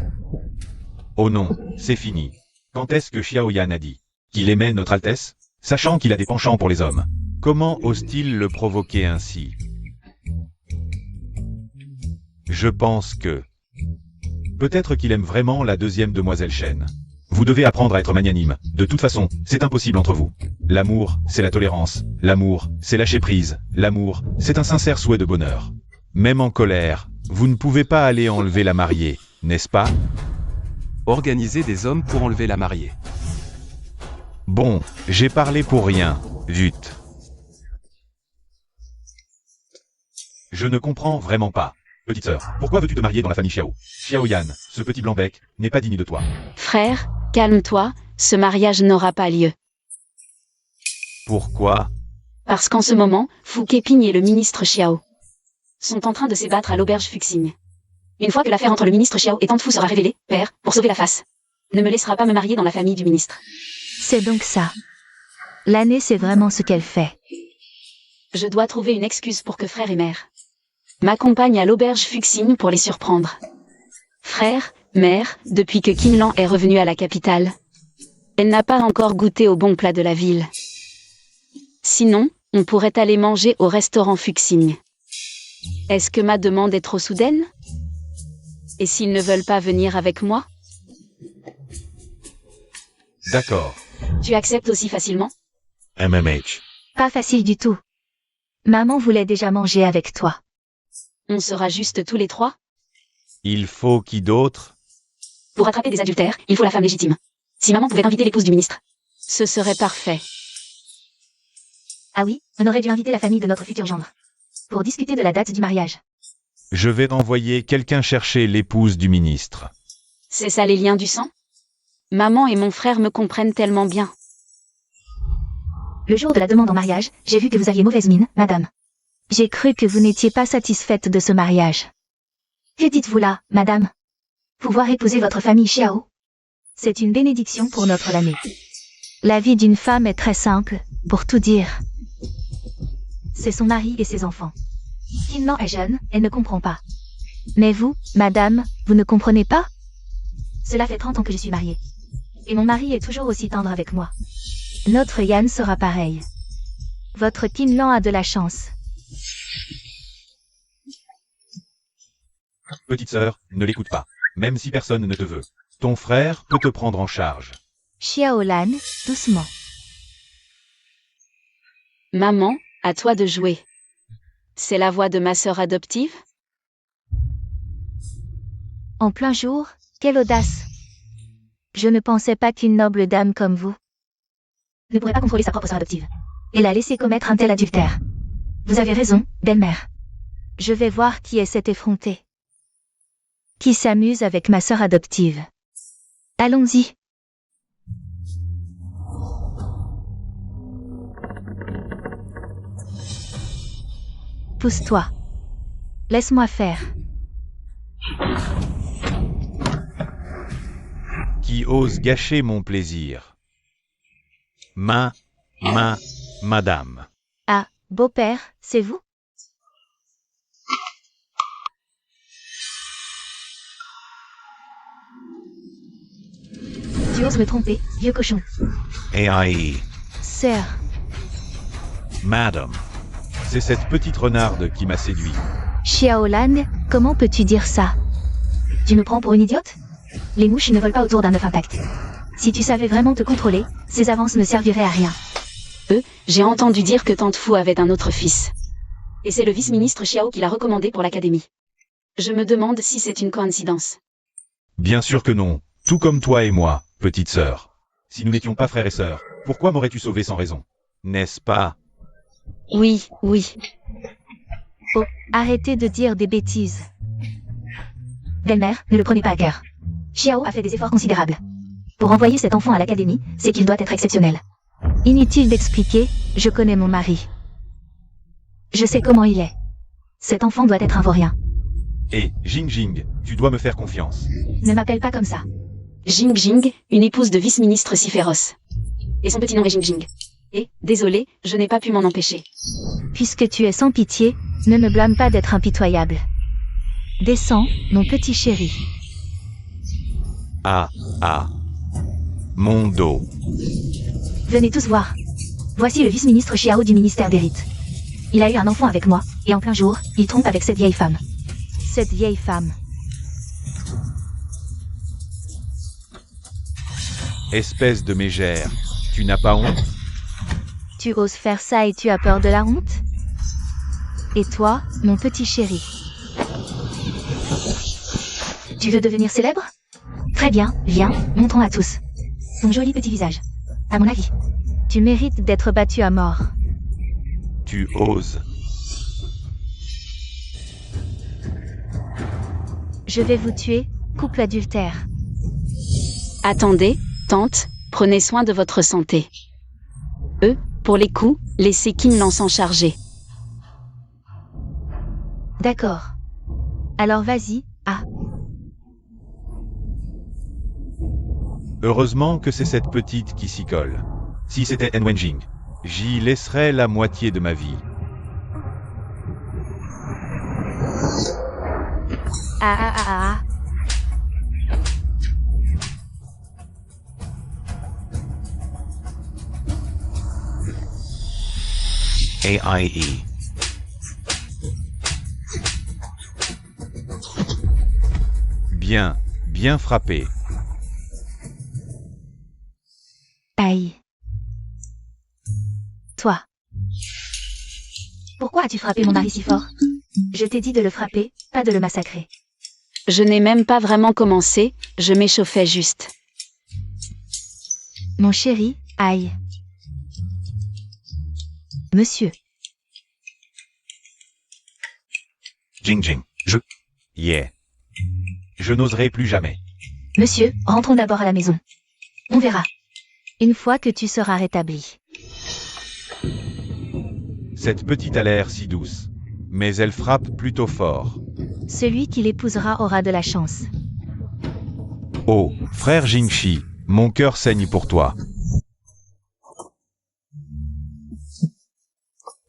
Oh non, c'est fini. Quand est-ce que Xiaoyan a dit qu'il aimait notre Altesse, sachant qu'il a des penchants pour les hommes? Comment ose-t-il le provoquer ainsi? Je pense que... Peut-être qu'il aime vraiment la deuxième demoiselle Shen. Vous devez apprendre à être magnanime. De toute façon, c'est impossible entre vous. L'amour, c'est la tolérance. L'amour, c'est lâcher prise. L'amour, c'est un sincère souhait de bonheur. Même en colère, vous ne pouvez pas aller enlever la mariée, n'est-ce pas? Organiser des hommes pour enlever la mariée. Bon, j'ai parlé pour rien, zut. Je ne comprends vraiment pas. Petite sœur, pourquoi veux-tu te marier dans la famille Xiao? Xiaoyan, ce petit blanc-bec, n'est pas digne de toi. Frère, calme-toi, ce mariage n'aura pas lieu. Pourquoi? Parce qu'en ce moment, Fu Keping et le ministre Xiao sont en train de s'ébattre à l'auberge Fuxing. Une fois que l'affaire entre le ministre Xiao et Tante Fu sera révélée, père, pour sauver la face, ne me laissera pas me marier dans la famille du ministre. C'est donc ça. L'année sait vraiment ce qu'elle fait. Je dois trouver une excuse pour que frère et mère m'accompagnent à l'auberge Fuxing pour les surprendre. Frère, mère, depuis que Qin Lan est revenue à la capitale, elle n'a pas encore goûté au bon plat de la ville. Sinon, on pourrait aller manger au restaurant Fuxing. Est-ce que ma demande est trop soudaine? Et s'ils ne veulent pas venir avec moi? D'accord. Tu acceptes aussi facilement? MMH. Pas facile du tout. Maman voulait déjà manger avec toi. On sera juste tous les 3? Il faut qui d'autre? Pour attraper des adultères, il faut la femme légitime. Si maman pouvait inviter l'épouse du ministre, ce serait parfait. Ah oui, on aurait dû inviter la famille de notre futur gendre. Pour discuter de la date du mariage. Je vais envoyer quelqu'un chercher l'épouse du ministre. C'est ça les liens du sang? Maman et mon frère me comprennent tellement bien. Le jour de la demande en mariage, j'ai vu que vous aviez mauvaise mine, madame. J'ai cru que vous n'étiez pas satisfaite de ce mariage. Que dites-vous là, madame? Pouvoir épouser votre famille Xiao? C'est une bénédiction pour notre l'année. La vie d'une femme est très simple, pour tout dire. C'est son mari et ses enfants. Tin Lan est jeune, elle ne comprend pas. Mais vous, madame, vous ne comprenez pas? Cela fait 30 ans que je suis mariée. Et mon mari est toujours aussi tendre avec moi. Notre Yan sera pareil. Votre Tin Lan a de la chance. Petite sœur, ne l'écoute pas. Même si personne ne te veut. Ton frère peut te prendre en charge. Xiaolan, doucement. Maman, à toi de jouer. C'est la voix de ma sœur adoptive? En plein jour, quelle audace! Je ne pensais pas qu'une noble dame comme vous ne pourrait pas contrôler sa propre sœur adoptive et la laisser commettre un tel adultère. Vous avez raison, belle-mère. Je vais voir qui est cet effronté. Qui s'amuse avec ma sœur adoptive. Allons-y. Pousse-toi. Laisse-moi faire. Qui ose gâcher mon plaisir? Madame. Ah, beau-père, c'est vous? Tu oses me tromper, vieux cochon. AI. Sœur, Madame. C'est cette petite renarde qui m'a séduit. Xiaolan, comment peux-tu dire ça? Tu me prends pour une idiote? Les mouches ne volent pas autour d'un œuf intact. Si tu savais vraiment te contrôler, ces avances ne serviraient à rien. J'ai entendu dire que Tante Fu avait un autre fils. Et c'est le vice-ministre Xiao qui l'a recommandé pour l'académie. Je me demande si c'est une coïncidence. Bien sûr que non. Tout comme toi et moi, petite sœur. Si nous n'étions pas frères et sœurs, pourquoi m'aurais-tu sauvé sans raison? N'est-ce pas? Oui. Oh, arrêtez de dire des bêtises. Belle-mère, ne le prenez pas à cœur. Xiao a fait des efforts considérables. Pour envoyer cet enfant à l'académie, c'est qu'il doit être exceptionnel. Inutile d'expliquer, je connais mon mari. Je sais comment il est. Cet enfant doit être un vaurien. Et, Jing, tu dois me faire confiance. Ne m'appelle pas comme ça. Jing, une épouse de vice-ministre si féroce. Et son petit nom est Jing. Et, désolé, je n'ai pas pu m'en empêcher. Puisque tu es sans pitié, ne me blâme pas d'être impitoyable. Descends, mon petit chéri. Ah. Mon dos. Venez tous voir. Voici le vice-ministre Xiao du ministère des Rites. Il a eu un enfant avec moi, et en plein jour, il trompe avec cette vieille femme. Cette vieille femme. Espèce de mégère. Tu n'as pas honte? Tu oses faire ça et tu as peur de la honte? Et toi, mon petit chéri? Tu veux devenir célèbre? Très bien, viens, montrons à tous. Ton joli petit visage. À mon avis, tu mérites d'être battu à mort. Tu oses. Je vais vous tuer, couple adultère. Attendez, tante, prenez soin de votre santé. Pour les coups, laissez Tin Lan s'en charger. D'accord. Alors vas-y, Heureusement que c'est cette petite qui s'y colle. Si c'était En Wenjing, j'y laisserais la moitié de ma vie. AIE. Bien frappé. Aïe. Toi. Pourquoi as-tu frappé mon mari si fort? Je t'ai dit de le frapper, pas de le massacrer. Je n'ai même pas vraiment commencé, je m'échauffais juste. Mon chéri, aïe. Monsieur. Jing. Je n'oserai plus jamais. Monsieur, rentrons d'abord à la maison. On verra. Une fois que tu seras rétabli. Cette petite a l'air si douce. mais elle frappe plutôt fort. Celui qui l'épousera aura de la chance. Oh, frère Jingshi, mon cœur saigne pour toi.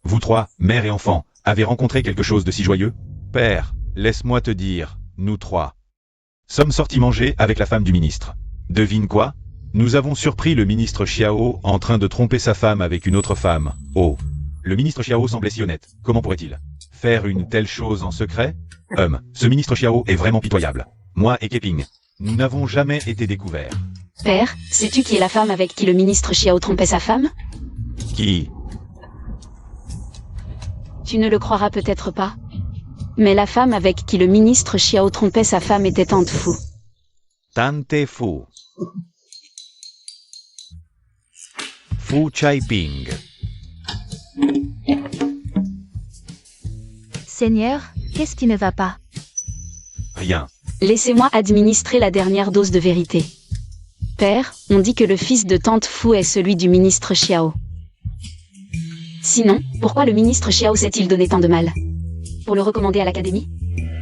Vous trois, mère et enfant, avez rencontré quelque chose de si joyeux? Père, laisse-moi te dire, nous trois sommes sortis manger avec la femme du ministre. Devine quoi? Nous avons surpris le ministre Xiao en train de tromper sa femme avec une autre femme. Oh, le ministre Xiao semblait si honnête. Comment pourrait-il faire une telle chose en secret? Ce ministre Xiao est vraiment pitoyable. Moi et Keping, nous n'avons jamais été découverts. Père, sais-tu qui est la femme avec qui le ministre Xiao trompait sa femme? Qui? Tu ne le croiras peut-être pas. Mais la femme avec qui le ministre Xiao trompait sa femme était Tante Fu. Tante Fu. Fu Chaiping. Seigneur, qu'est-ce qui ne va pas? Rien. Laissez-moi administrer la dernière dose de vérité. Père, on dit que le fils de Tante Fu est celui du ministre Xiao. Sinon, pourquoi le ministre Xiao s'est-il donné tant de mal? Pour le recommander à l'académie?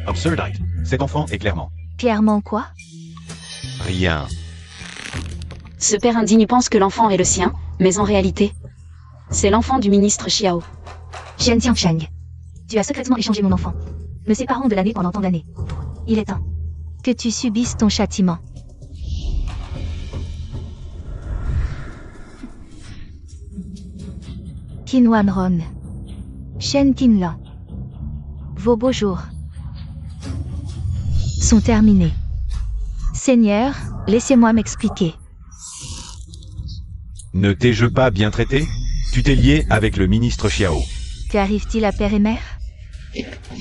Absurdite. Cet enfant est clairement. Clairement quoi? Rien. Ce père indigne pense que l'enfant est le sien, mais en réalité, c'est l'enfant du ministre Xiao. Shen Xiangsheng, tu as secrètement échangé mon enfant, me séparant de l'année pendant tant d'années. Il est temps que tu subisses ton châtiment. Qin Wanron, Shen Qinlan, vos beaux jours sont terminés. Seigneur, laissez-moi m'expliquer. Ne t'ai-je pas bien traité? Tu t'es lié avec le ministre Xiao. Que arrive-t-il à père et mère?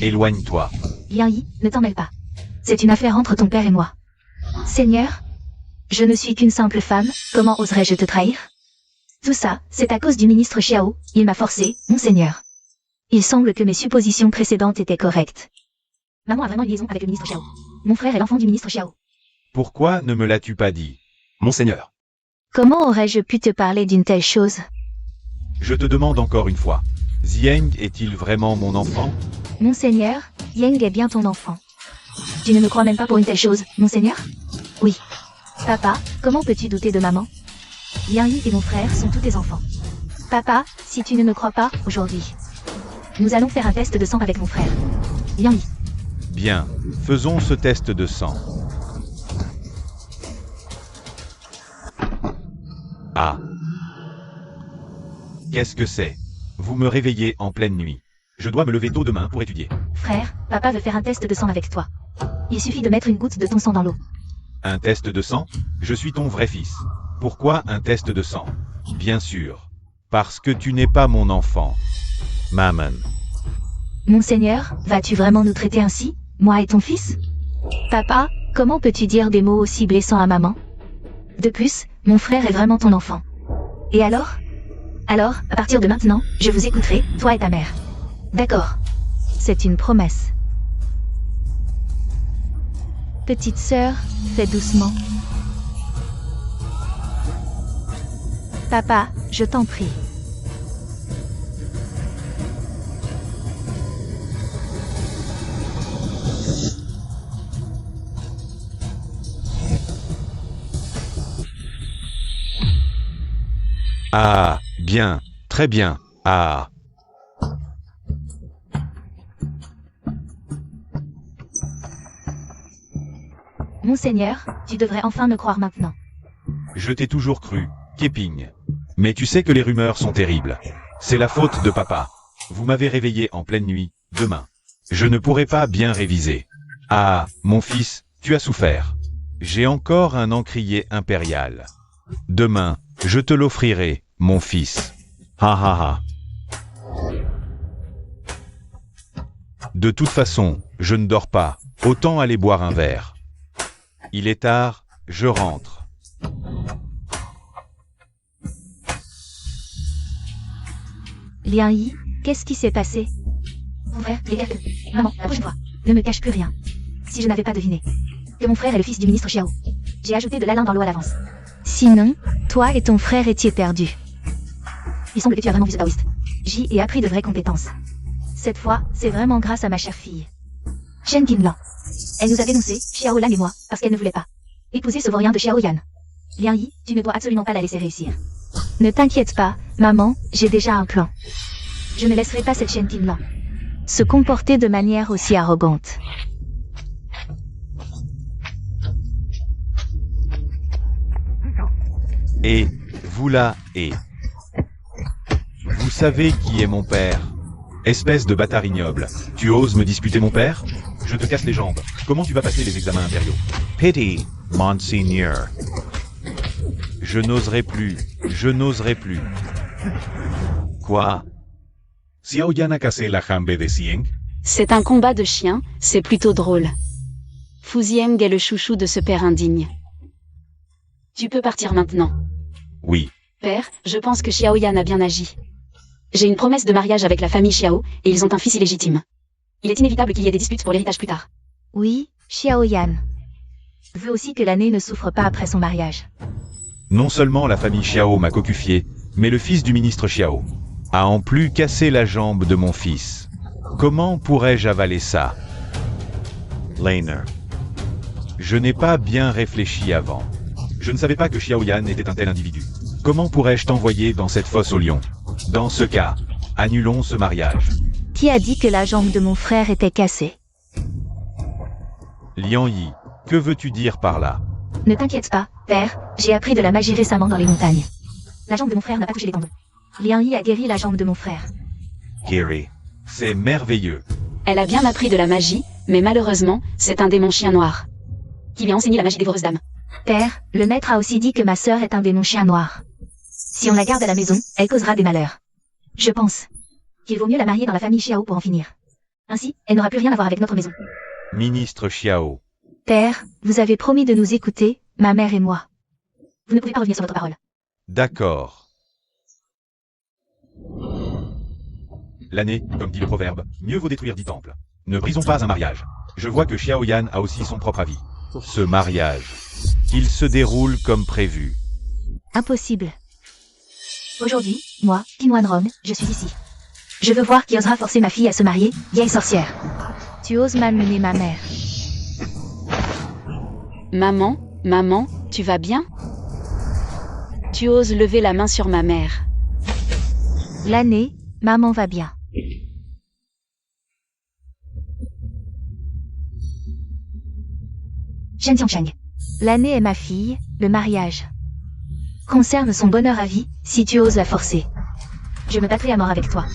Éloigne-toi. Liang Yi, ne t'en mêle pas. C'est une affaire entre ton père et moi. Seigneur, je ne suis qu'une simple femme, comment oserais-je te trahir? Tout ça, c'est à cause du ministre Xiao, il m'a forcé, monseigneur. Il semble que mes suppositions précédentes étaient correctes. Maman a vraiment une liaison avec le ministre Xiao. Mon frère est l'enfant du ministre Xiao. Pourquoi ne me l'as-tu pas dit? Monseigneur. Comment aurais-je pu te parler d'une telle chose? Je te demande encore une fois. Zieng est-il vraiment mon enfant? Monseigneur, Yang est bien ton enfant. Tu ne me crois même pas pour une telle chose, monseigneur? Oui. Papa, comment peux-tu douter de maman? Liang Yi et mon frère sont tous tes enfants. Papa, si tu ne me crois pas, aujourd'hui, nous allons faire un test de sang avec mon frère. Liang Yi. Bien, faisons ce test de sang. Ah. Qu'est-ce que c'est? Vous me réveillez en pleine nuit. Je dois me lever tôt demain pour étudier. Frère, papa veut faire un test de sang avec toi. Il suffit de mettre une goutte de ton sang dans l'eau. Un test de sang? Je suis ton vrai fils. Pourquoi un test de sang? Bien sûr. Parce que tu n'es pas mon enfant. Maman. Monseigneur, vas-tu vraiment nous traiter ainsi, moi et ton fils? Papa, comment peux-tu dire des mots aussi blessants à maman? De plus, mon frère est vraiment ton enfant. Et alors? Alors, à partir de maintenant, je vous écouterai, toi et ta mère. D'accord. C'est une promesse. Petite sœur, fais doucement. Papa, je t'en prie. Ah, bien, très bien, ah. Monseigneur, tu devrais enfin me croire maintenant. Je t'ai toujours cru, Keping. Mais tu sais que les rumeurs sont terribles. C'est la faute de papa. Vous m'avez réveillé en pleine nuit, demain. Je ne pourrai pas bien réviser. Ah, mon fils, tu as souffert. J'ai encore un encrier impérial. Demain, je te l'offrirai, mon fils. Ha ha ha. De toute façon, je ne dors pas. Autant aller boire un verre. Il est tard, je rentre. Liang Yi, qu'est-ce qui s'est passé? Mon frère, les gars, maman, la prochaine fois, ne me cache plus rien. Si je n'avais pas deviné que mon frère est le fils du ministre Xiao, j'ai ajouté de l'alun dans l'eau à l'avance. Sinon, toi et ton frère étiez perdus. Il semble que tu as vraiment vu ce taoïste. J'y ai appris de vraies compétences. Cette fois, c'est vraiment grâce à ma chère fille. Shen Qinglan. Elle nous a dénoncé, Xiao Lan et moi, parce qu'elle ne voulait pas épouser ce vaurien de Xiao Yan. Liang Yi, tu ne dois absolument pas la laisser réussir. Ne t'inquiète pas, maman, j'ai déjà un plan. Je ne laisserai pas cette Shen Qinglan se comporter de manière aussi arrogante. Et, vous là, et... Vous savez qui est mon père? Espèce de bâtard ignoble. Tu oses me disputer mon père? Je te casse les jambes. Comment tu vas passer les examens impériaux? Pity, Monseigneur. Je n'oserai plus. Je n'oserai plus. Quoi? Xiao Yan a cassé la jambe de Xieng? C'est un combat de chiens, c'est plutôt drôle. Fu Zieng est le chouchou de ce père indigne. Tu peux partir maintenant. Oui. Père, je pense que Xiao Yan a bien agi. J'ai une promesse de mariage avec la famille Xiao, et ils ont un fils illégitime. Il est inévitable qu'il y ait des disputes pour l'héritage plus tard. Oui, Xiao Yan veut aussi que l'année ne souffre pas après son mariage. Non seulement la famille Xiao m'a cocufié, mais le fils du ministre Xiao a en plus cassé la jambe de mon fils. Comment pourrais-je avaler ça? Laner. Je n'ai pas bien réfléchi avant. Je ne savais pas que Xiao Yan était un tel individu. Comment pourrais-je t'envoyer dans cette fosse au lion? Dans ce cas, annulons ce mariage. Qui a dit que la jambe de mon frère était cassée? Liang Yi, que veux-tu dire par là? Ne t'inquiète pas, père, j'ai appris de la magie récemment dans les montagnes. La jambe de mon frère n'a pas touché les tendons. Liang Yi a guéri la jambe de mon frère. Gary. C'est merveilleux. Elle a bien appris de la magie, mais malheureusement, c'est un démon chien noir qui lui a enseigné la magie dévoreuse d'âme. Père, le maître a aussi dit que ma sœur est un démon chien noir. Si on la garde à la maison, elle causera des malheurs. Je pense qu'il vaut mieux la marier dans la famille Xiao pour en finir. Ainsi, elle n'aura plus rien à voir avec notre maison. Ministre Xiao. Père, vous avez promis de nous écouter, ma mère et moi. Vous ne pouvez pas revenir sur votre parole. D'accord. L'année, comme dit le proverbe, mieux vaut détruire 10 temples. Ne brisons pas un mariage. Je vois que Xiao Yan a aussi son propre avis. Ce mariage, il se déroule comme prévu. Impossible. Aujourd'hui, moi, Qin Wanrong, je suis ici. Je veux voir qui osera forcer ma fille à se marier, vieille sorcière. Tu oses malmener ma mère. Maman, tu vas bien? Tu oses lever la main sur ma mère. L'année, maman va bien. Shen Xiangsheng. L'année est ma fille, le mariage concerne son bonheur à vie, si tu oses la forcer. Je me battrai à mort avec toi.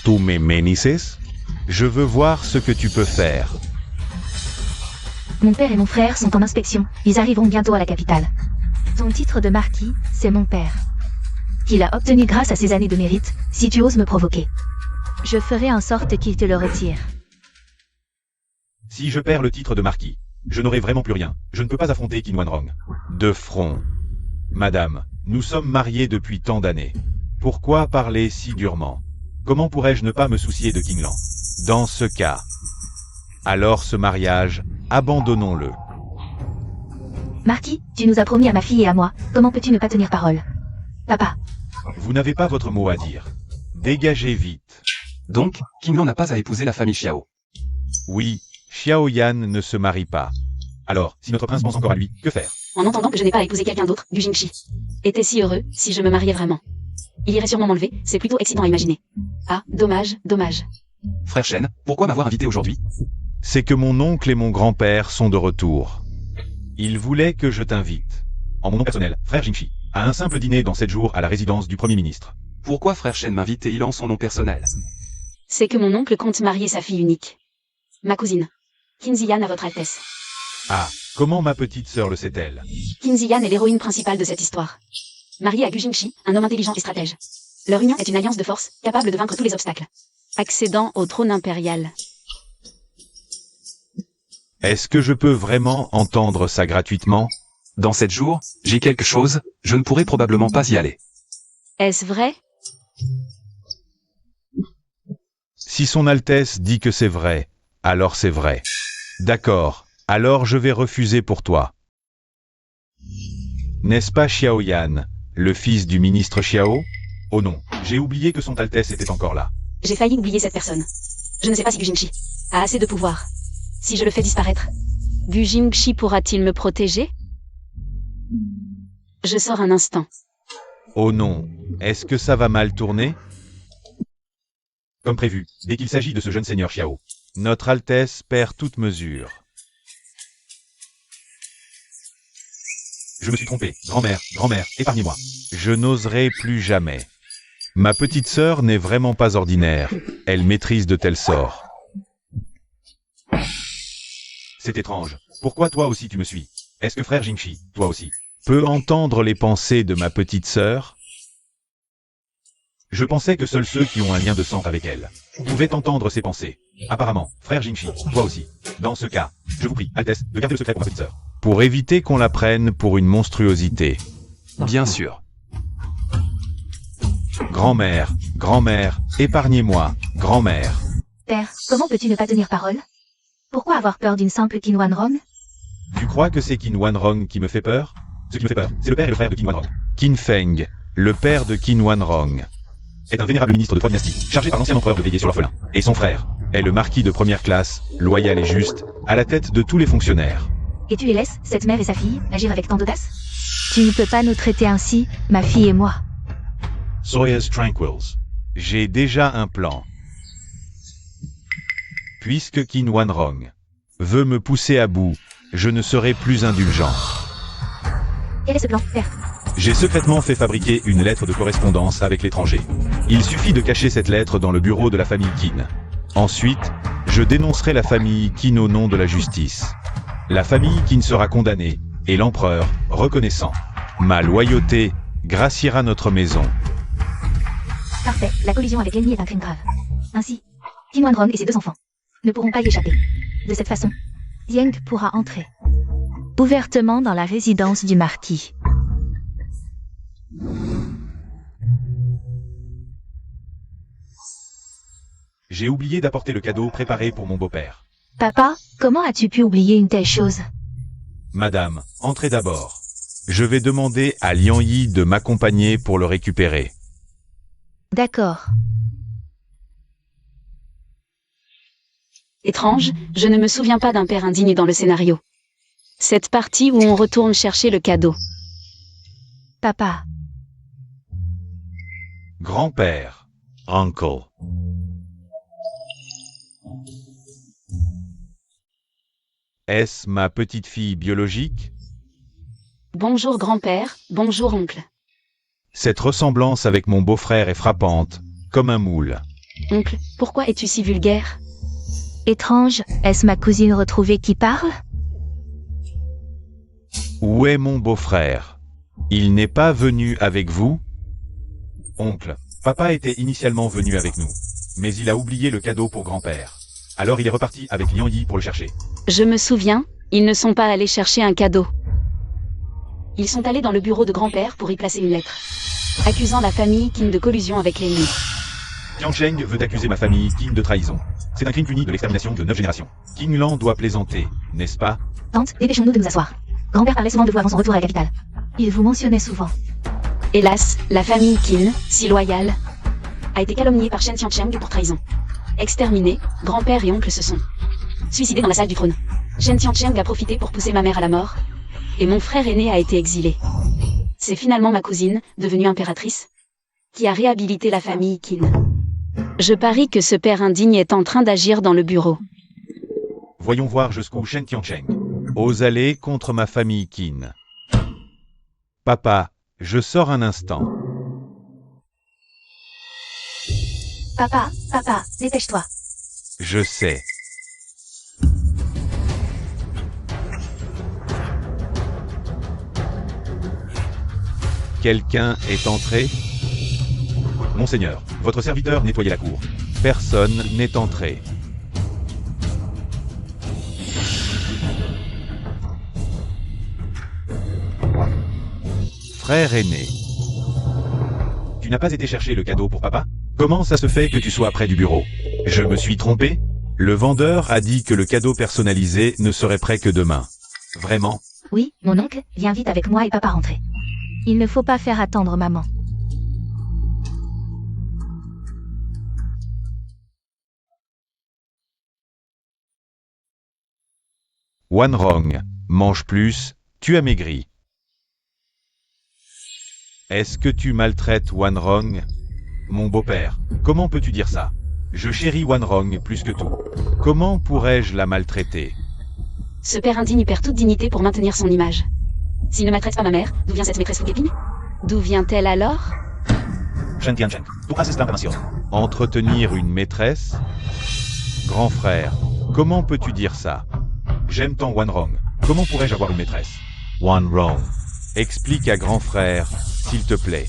Tu me menices? Je veux voir ce que tu peux faire. Mon père et mon frère sont en inspection, ils arriveront bientôt à la capitale. Ton titre de marquis, c'est mon père. Qu'il a obtenu grâce à ses années de mérite, si tu oses me provoquer. Je ferai en sorte qu'il te le retire. Si je perds le titre de marquis, je n'aurai vraiment plus rien. Je ne peux pas affronter Qin Wanrong. De front. Madame, nous sommes mariés depuis tant d'années. Pourquoi parler si durement? Comment pourrais-je ne pas me soucier de Qinglan? Dans ce cas, alors ce mariage, abandonnons-le. Marquis, tu nous as promis à ma fille et à moi, comment peux-tu ne pas tenir parole? Papa. Vous n'avez pas votre mot à dire. Dégagez vite. Donc, Qinglan n'a pas à épouser la famille Xiao. Oui, Xiao Yan ne se marie pas. Alors, si notre prince pense encore à lui, que faire? En entendant que je n'ai pas à épouser quelqu'un d'autre, Gu Jingxi était si heureux, si je me mariais vraiment. Il irait sûrement m'enlever, c'est plutôt excitant à imaginer. Ah, dommage. Frère Shen, pourquoi m'avoir invité aujourd'hui? C'est que mon oncle et mon grand-père sont de retour. Ils voulaient que je t'invite, en mon nom personnel, frère Jingxi, à un simple dîner dans 7 jours à la résidence du Premier ministre. Pourquoi frère Shen m'invite et il en son nom personnel? C'est que mon oncle compte marier sa fille unique. Ma cousine. Qin Ziyan à votre Altesse. Ah, comment ma petite sœur le sait-elle? Qin Ziyan est l'héroïne principale de cette histoire. Mariée à Gu Jingxi, un homme intelligent et stratège. Leur union est une alliance de force, capable de vaincre tous les obstacles. Accédant au trône impérial. Est-ce que je peux vraiment entendre ça gratuitement? Dans 7 jours, j'ai quelque chose, je ne pourrai probablement pas y aller. Est-ce vrai? Si son Altesse dit que c'est vrai, alors c'est vrai. D'accord, alors je vais refuser pour toi. N'est-ce pas Xiao Yan, le fils du ministre Xiao? Oh non, j'ai oublié que son Altesse était encore là. J'ai failli oublier cette personne. Je ne sais pas si Gu Jingxi a assez de pouvoir. Si je le fais disparaître, Gu Jingxi pourra-t-il me protéger? Je sors un instant. Oh non, est-ce que ça va mal tourner? Comme prévu, dès qu'il s'agit de ce jeune seigneur Xiao, Notre Altesse perd toute mesure. Je me suis trompé, grand-mère, épargnez-moi. Je n'oserai plus jamais. Ma petite sœur n'est vraiment pas ordinaire, elle maîtrise de tels sorts. C'est étrange, pourquoi toi aussi tu me suis? Est-ce que frère Jingxi, toi aussi, peut entendre les pensées de ma petite sœur? Je pensais que seuls ceux qui ont un lien de sang avec elle pouvaient entendre ses pensées. Apparemment, frère Jingxi, toi aussi. Dans ce cas, je vous prie, Altesse, de garder le secret pour ma petite sœur. Pour éviter qu'on la prenne pour une monstruosité. Bien sûr. Grand-mère, épargnez-moi, grand-mère. Père, comment peux-tu ne pas tenir parole? Pourquoi avoir peur d'une simple Qin Wanrong? Tu crois que c'est Qin Wanrong qui me fait peur? Ce qui me fait peur, c'est le père et le frère de Qin Wanrong. Qin Feng, le père de Qin Wanrong, est un vénérable ministre de 3 dynasties, chargé par l'ancien empereur de veiller sur l'orphelin. Et son frère est le marquis de première classe, loyal et juste, à la tête de tous les fonctionnaires. Et tu les laisses, cette mère et sa fille, agir avec tant d'audace? Tu ne peux pas nous traiter ainsi, ma fille et moi. Soyez tranquilles. J'ai déjà un plan. Puisque Qin Wanrong veut me pousser à bout, je ne serai plus indulgent. Quel est ce plan, père? J'ai secrètement fait fabriquer une lettre de correspondance avec l'étranger. Il suffit de cacher cette lettre dans le bureau de la famille Qin. Ensuite, je dénoncerai la famille Qin au nom de la justice. La famille Qin sera condamnée, et l'empereur, reconnaissant ma loyauté, graciera notre maison. Parfait, la collision avec l'ennemi est un crime grave. Ainsi, Qin Wanrong et ses 2 enfants ne pourront pas y échapper. De cette façon, Yang pourra entrer ouvertement dans la résidence du marquis. J'ai oublié d'apporter le cadeau préparé pour mon beau-père. Papa, comment as-tu pu oublier une telle chose? Madame, entrez d'abord. Je vais demander à Lian Yi de m'accompagner pour le récupérer. D'accord. Étrange, je ne me souviens pas d'un père indigne dans le scénario. Cette partie où on retourne chercher le cadeau. Papa, Grand-père. Uncle. Est-ce ma petite fille biologique? Bonjour grand-père, bonjour oncle. Cette ressemblance avec mon beau-frère est frappante, comme un moule. Oncle, pourquoi es-tu si vulgaire? étrange, est-ce ma cousine retrouvée qui parle? Où est mon beau-frère? Il n'est pas venu avec vous? Oncle, papa était initialement venu avec nous, mais il a oublié le cadeau pour grand-père. Alors il est reparti avec Lian Yi pour le chercher. Je me souviens, ils ne sont pas allés chercher un cadeau. Ils sont allés dans le bureau de grand-père pour y placer une lettre, accusant la famille Qin de collusion avec l'ennemi. Tian Cheng veut accuser ma famille Qin de trahison. C'est un crime puni de l'extermination de 9 générations. Qin Lan doit plaisanter, n'est-ce pas? Tante, dépêchons-nous de nous asseoir. Grand-père parlait souvent de vous avant son retour à la capitale. Il vous mentionnait souvent. Hélas, la famille Qin, si loyale, a été calomniée par Shen Tiancheng pour trahison. Exterminés, grand-père et oncle se sont suicidés dans la salle du trône. Shen Tiancheng a profité pour pousser ma mère à la mort, et mon frère aîné a été exilé. C'est finalement ma cousine, devenue impératrice, qui a réhabilité la famille Qin. Je parie que ce père indigne est en train d'agir dans le bureau. Voyons voir jusqu'où Shen Tiancheng ose aller contre ma famille Qin. Papa, je sors un instant. Papa, dépêche-toi. Je sais. Quelqu'un est entré? Monseigneur, votre serviteur nettoyait la cour. Personne n'est entré. Frère aîné. Tu n'as pas été chercher le cadeau pour papa? Comment ça se fait que tu sois près du bureau? Je me suis trompé? Le vendeur a dit que le cadeau personnalisé ne serait prêt que demain. Vraiment? Oui, mon oncle, viens vite avec moi et papa rentrer. Il ne faut pas faire attendre maman. Wanrong, mange plus, tu as maigri. Est-ce que tu maltraites Wanrong? Mon beau-père, comment peux-tu dire ça? Je chéris Wanrong plus que tout. Comment pourrais-je la maltraiter? Ce père indigne perd toute dignité pour maintenir son image. S'il ne maltraite pas ma mère, d'où vient cette maîtresse Fukeping? D'où vient-elle alors? Entretenir une maîtresse? Grand frère, comment peux-tu dire ça? J'aime tant Wanrong. Comment pourrais-je avoir une maîtresse? Wanrong. Explique à grand frère, s'il te plaît.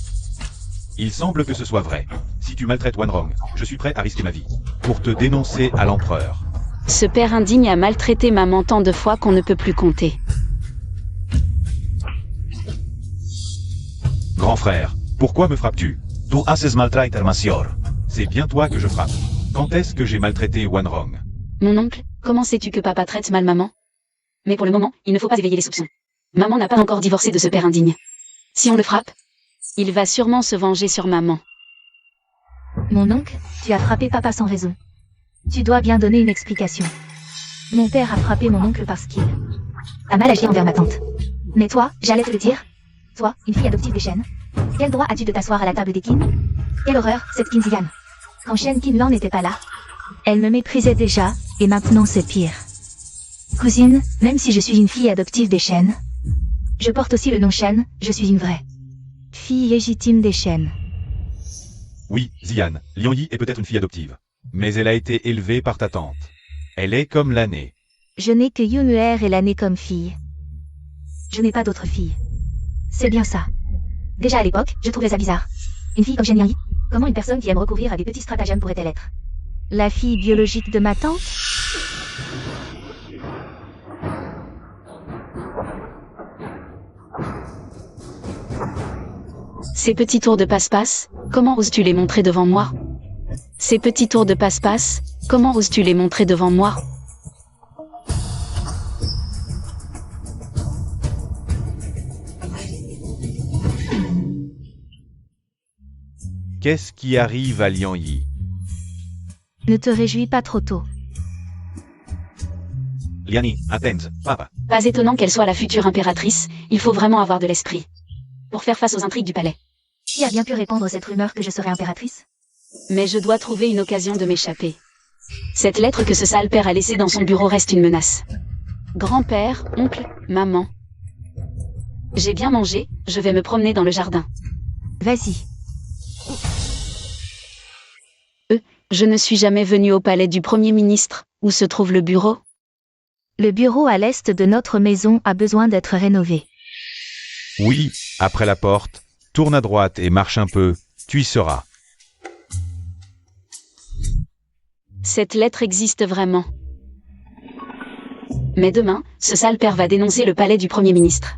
Il semble que ce soit vrai. Si tu maltraites Wanrong, je suis prêt à risquer ma vie. Pour te dénoncer à l'empereur. Ce père indigne a maltraité maman tant de fois qu'on ne peut plus compter. Grand frère, pourquoi me frappes-tu? C'est bien toi que je frappe. Quand est-ce que j'ai maltraité Wanrong? Mon oncle, comment sais-tu que papa traite mal maman? Mais pour le moment, il ne faut pas éveiller les soupçons. Maman n'a pas encore divorcé de ce père indigne. Si on le frappe, il va sûrement se venger sur maman. Mon oncle, tu as frappé papa sans raison. Tu dois bien donner une explication. Mon père a frappé mon oncle parce qu'il a mal agi envers ma tante. Mais toi, j'allais te le dire. Toi, une fille adoptive des Shen. Quel droit as-tu de t'asseoir à la table des Qin? Quelle horreur, cette Qin Zigan. Quand Shen Qinlan n'était pas là, elle me méprisait déjà, et maintenant c'est pire. Cousine, même si je suis une fille adoptive des Shen, je porte aussi le nom Shen, je suis une vraie fille légitime des Shen. Oui, Zian, Lian Yi est peut-être une fille adoptive. Mais elle a été élevée par ta tante. Elle est comme l'année. Je n'ai que Yomuer et l'année comme fille. Je n'ai pas d'autre fille. C'est bien ça. Déjà à l'époque, je trouvais ça bizarre. Une fille comme Shen Liang-yi, comment une personne qui aime recourir à des petits stratagèmes pourrait-elle être la fille biologique de ma tante? Ces petits tours de passe-passe, comment oses-tu les montrer devant moi? Ces petits tours de passe-passe, comment oses-tu les montrer devant moi? Qu'est-ce qui arrive à Lian Yi? Ne te réjouis pas trop tôt. Liani, attends, papa. Pas étonnant qu'elle soit la future impératrice, il faut vraiment avoir de l'esprit. Pour faire face aux intrigues du palais. Qui a bien pu répandre cette rumeur que je serais impératrice? Mais je dois trouver une occasion de m'échapper. Cette lettre que ce sale père a laissée dans son bureau reste une menace. Grand-père, oncle, maman. J'ai bien mangé, je vais me promener dans le jardin. Vas-y. Je ne suis jamais venue au palais du Premier ministre, où se trouve le bureau. Le bureau à l'est de notre maison a besoin d'être rénové. Oui, après la porte, tourne à droite et marche un peu, tu y seras. Cette lettre existe vraiment. Mais demain, ce sale père va dénoncer le palais du Premier ministre.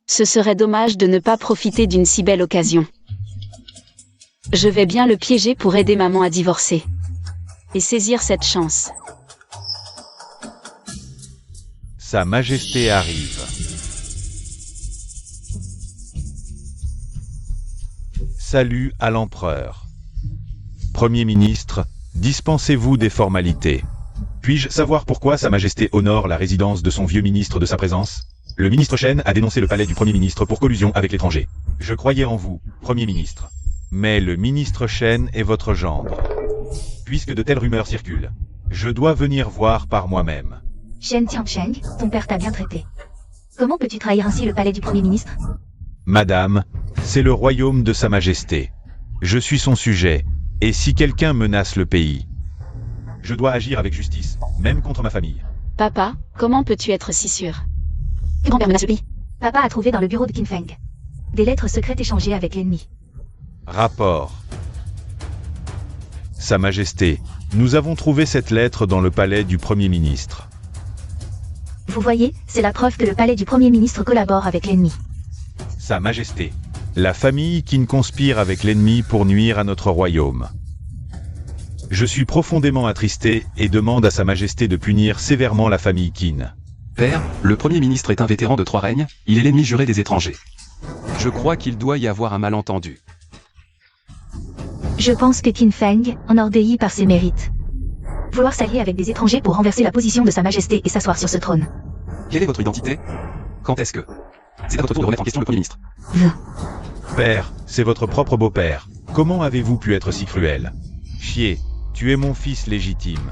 Ce serait dommage de ne pas profiter d'une si belle occasion. Je vais bien le piéger pour aider maman à divorcer. Et saisir cette chance. Sa Majesté arrive. Salut à l'empereur. Premier ministre, dispensez-vous des formalités. Puis-je savoir pourquoi Sa Majesté honore la résidence de son vieux ministre de sa présence? Le ministre Shen a dénoncé le palais du Premier ministre pour collusion avec l'étranger. Je croyais en vous, Premier ministre. Mais le ministre Shen est votre gendre. Puisque de telles rumeurs circulent, je dois venir voir par moi-même. Shen Tiancheng, ton père t'a bien traité. Comment peux-tu trahir ainsi le palais du Premier ministre? Madame, c'est le royaume de Sa Majesté. Je suis son sujet, et si quelqu'un menace le pays, je dois agir avec justice, même contre ma famille. Papa, comment peux-tu être si sûr? Que grand-père menace le pays? Papa a trouvé dans le bureau de Qin Feng des lettres secrètes échangées avec l'ennemi. Rapport. Sa Majesté, nous avons trouvé cette lettre dans le palais du Premier ministre. Vous voyez, c'est la preuve que le palais du Premier ministre collabore avec l'ennemi. Sa Majesté, la famille Qin conspire avec l'ennemi pour nuire à notre royaume. Je suis profondément attristé et demande à Sa Majesté de punir sévèrement la famille Qin. Père, le Premier ministre est un vétéran de 3 règnes, il est l'ennemi juré des étrangers. Je crois qu'il doit y avoir un malentendu. Je pense que Qin Feng, enorgueilli par ses mérites, vouloir s'allier avec des étrangers pour renverser la position de Sa Majesté et s'asseoir sur ce trône. Quelle est votre identité? Quand est-ce que... C'est à votre tour de remettre en question le Premier ministre. Père, c'est votre propre beau-père. Comment avez-vous pu être si cruel? Chier, tu es mon fils légitime.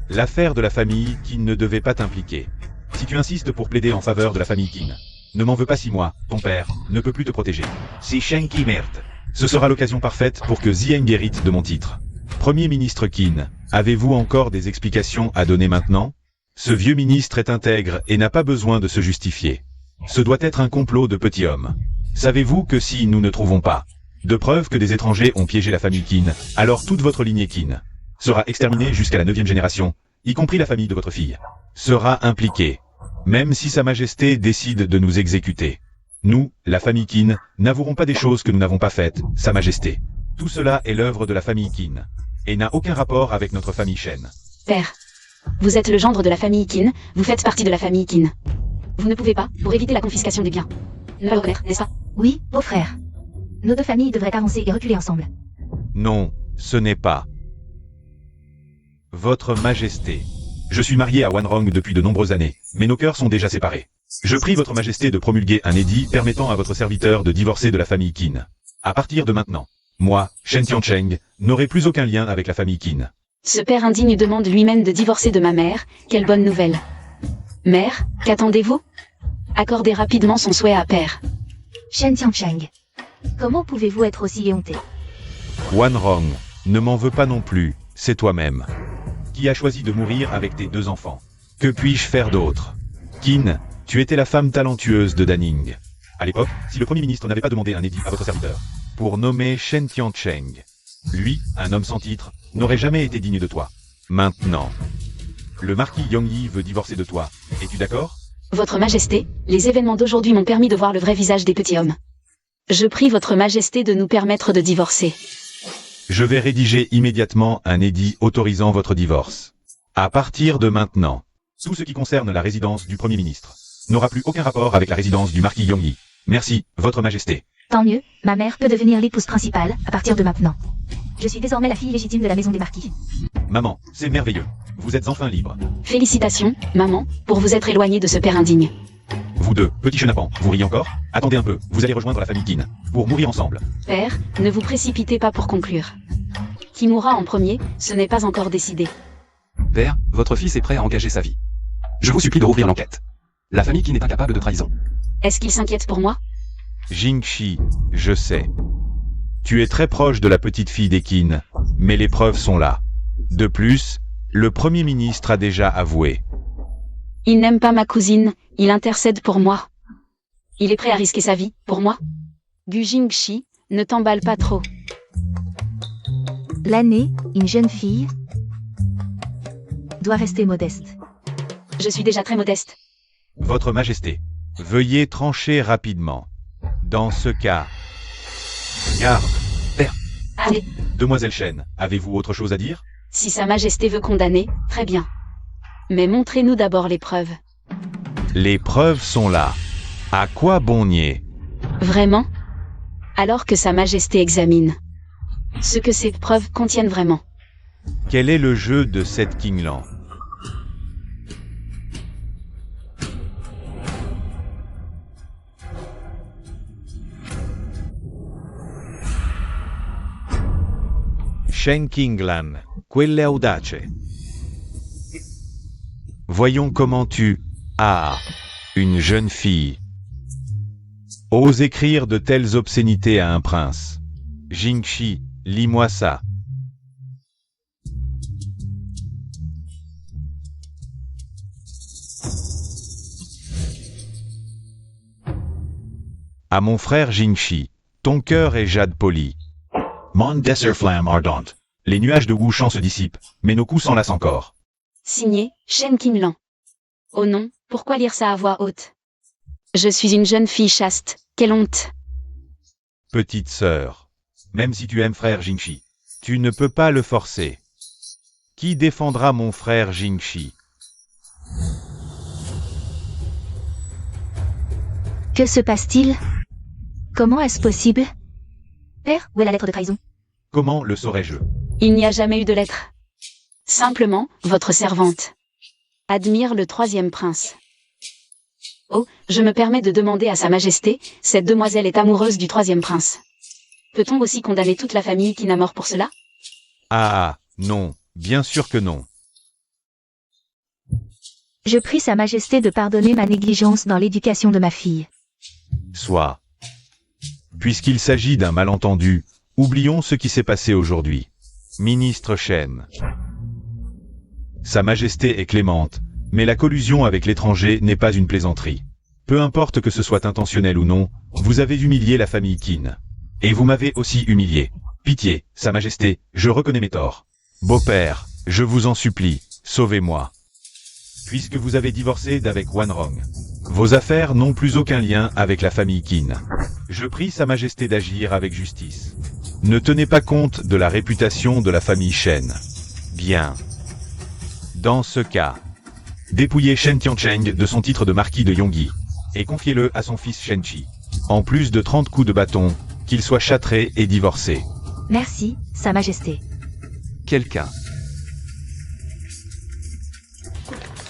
L'affaire de la famille Qin ne devait pas t'impliquer. Si tu insistes pour plaider en faveur de la famille Qin, ne m'en veux pas si moi, ton père, ne peut plus te protéger. Si Shen Qi merde. Ce sera l'occasion parfaite pour que Zieng hérite de mon titre. Premier ministre Qin, avez-vous encore des explications à donner maintenant? Ce vieux ministre est intègre et n'a pas besoin de se justifier. Ce doit être un complot de petits hommes. Savez-vous que si nous ne trouvons pas de preuves que des étrangers ont piégé la famille Qin, alors toute votre lignée Qin sera exterminée jusqu'à la 9e génération, y compris la famille de votre fille, sera impliquée. Même si Sa Majesté décide de nous exécuter. Nous, la famille Qin, n'avouerons pas des choses que nous n'avons pas faites, Sa Majesté. Tout cela est l'œuvre de la famille Qin, et n'a aucun rapport avec notre famille Shen. Père, vous êtes le gendre de la famille Qin, vous faites partie de la famille Qin. Vous ne pouvez pas, pour éviter la confiscation des biens, ne pas le reconnaître, n'est-ce pas? Oui, beau-frère. Nos deux familles devraient avancer et reculer ensemble. Non, ce n'est pas. Votre Majesté. Je suis marié à Wanrong depuis de nombreuses années, mais nos cœurs sont déjà séparés. Je prie votre Majesté de promulguer un édit permettant à votre serviteur de divorcer de la famille Qin. À partir de maintenant, moi, Shen Tiancheng, n'aurai plus aucun lien avec la famille Qin. Ce père indigne demande lui-même de divorcer de ma mère, quelle bonne nouvelle. Mère, qu'attendez-vous? Accordez rapidement son souhait à père. Shen Tiancheng. Comment pouvez-vous être aussi éhonté? Wanrong, ne m'en veux pas non plus, c'est toi-même. Qui a choisi de mourir avec tes 2 enfants? Que puis-je faire d'autre? Qin, tu étais la femme talentueuse de Daning. À l'époque, si le Premier ministre n'avait pas demandé un édit à votre serviteur pour nommer Shen Tiancheng, lui, un homme sans titre, n'aurait jamais été digne de toi. Maintenant, le marquis Yongyi veut divorcer de toi. Es-tu d'accord? Votre Majesté, les événements d'aujourd'hui m'ont permis de voir le vrai visage des petits hommes. Je prie votre Majesté de nous permettre de divorcer. Je vais rédiger immédiatement un édit autorisant votre divorce. À partir de maintenant, tout ce qui concerne la résidence du Premier ministre n'aura plus aucun rapport avec la résidence du marquis Yongyi. Merci, votre Majesté. Tant mieux, ma mère peut devenir l'épouse principale à partir de maintenant. Je suis désormais la fille légitime de la maison des marquis. Maman, c'est merveilleux. Vous êtes enfin libre. Félicitations, maman, pour vous être éloignée de ce père indigne. Vous deux, petits chenapans, vous riez encore? Attendez un peu, vous allez rejoindre la famille Qin, pour mourir ensemble. Père, ne vous précipitez pas pour conclure. Qui mourra en premier, ce n'est pas encore décidé. Père, votre fils est prêt à engager sa vie. Je vous supplie de rouvrir l'enquête. La famille Qin est incapable de trahison. Est-ce qu'il s'inquiète pour moi? Jingxi, je sais. Tu es très proche de la petite fille des Qin, mais les preuves sont là. De plus, le Premier ministre a déjà avoué. Il n'aime pas ma cousine, il intercède pour moi. Il est prêt à risquer sa vie, pour moi. Gu Jingxi, ne t'emballe pas trop. L'année, une jeune fille, doit rester modeste. Je suis déjà très modeste. Votre Majesté, veuillez trancher rapidement. Dans ce cas... Garde. Père. Allez, Demoiselle Shen, avez-vous autre chose à dire? si Sa Majesté veut condamner, très bien. Mais montrez-nous d'abord les preuves. Les preuves sont là. À quoi bon nier? Vraiment? Alors que Sa Majesté examine ce que ces preuves contiennent vraiment. Quel est le jeu de cette Qinglan? Shen Qinglan, quelle audace. Voyons comment tu... Ah, une jeune fille. Ose écrire de telles obscénités à un prince. Jingxi, lis-moi ça. À mon frère Jingxi, ton cœur est jade poli. Mon desert flamme ardente. Les nuages de Wuchang se dissipent, mais nos coups s'enlacent encore. Signé, Shen Qinglan. Oh non, pourquoi lire ça à voix haute? Je suis une jeune fille chaste, quelle honte. Petite sœur, même si tu aimes frère Jingxi, tu ne peux pas le forcer. Qui défendra mon frère Jingxi? Que se passe-t-il? Comment est-ce possible? Père, où est la lettre de trahison? Comment le saurais-je? Il n'y a jamais eu de lettre. Simplement, votre servante admire le 3e prince. Oh, je me permets de demander à Sa Majesté, cette demoiselle est amoureuse du 3e prince. Peut-on aussi condamner toute la famille Qin à mort pour cela? Ah, non, bien sûr que non. Je prie Sa Majesté de pardonner ma négligence dans l'éducation de ma fille. Soit. Puisqu'il s'agit d'un malentendu, oublions ce qui s'est passé aujourd'hui. Ministre Shen. Sa Majesté est clémente, mais la collusion avec l'étranger n'est pas une plaisanterie. Peu importe que ce soit intentionnel ou non, vous avez humilié la famille Qin. Et vous m'avez aussi humilié. Pitié, Sa Majesté, je reconnais mes torts. Beau-père, je vous en supplie, sauvez-moi. Puisque vous avez divorcé d'avec Wanrong, vos affaires n'ont plus aucun lien avec la famille Qin. Je prie Sa Majesté d'agir avec justice. Ne tenez pas compte de la réputation de la famille Shen. Bien. Dans ce cas, dépouillez Shen Tiancheng de son titre de marquis de Yongyi, et confiez-le à son fils Shenqi. En plus de 30 coups de bâton, qu'il soit châtré et divorcé. Merci, Sa Majesté. Quelqu'un.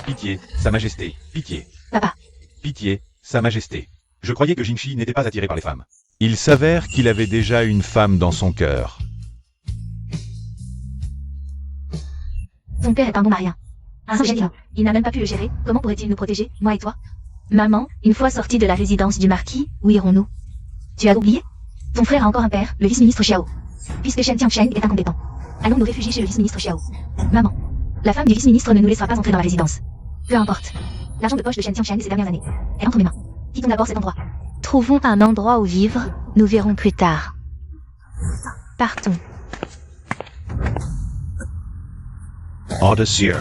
Pitié, Sa Majesté, pitié. Papa. Pitié, Sa Majesté. Je croyais que Jingxi n'était pas attiré par les femmes. Il s'avère qu'il avait déjà une femme dans son cœur. Ton père est un bon marien. Un saint génie. Il n'a même pas pu le gérer. Comment pourrait-il nous protéger, moi et toi? Maman, une fois sortis de la résidence du marquis, où irons-nous? Tu as oublié? Ton frère a encore un père, le vice-ministre Xiao. Puisque Shen Tiancheng est incompétent. Allons nous réfugier chez le vice-ministre Xiao. Maman, la femme du vice-ministre ne nous laissera pas entrer dans la résidence. Peu importe. L'argent de poche de Shen Tiancheng ces dernières années est entre mes mains. Quittons d'abord cet endroit. Trouvons un endroit où vivre, nous verrons plus tard. Partons. Audacieux.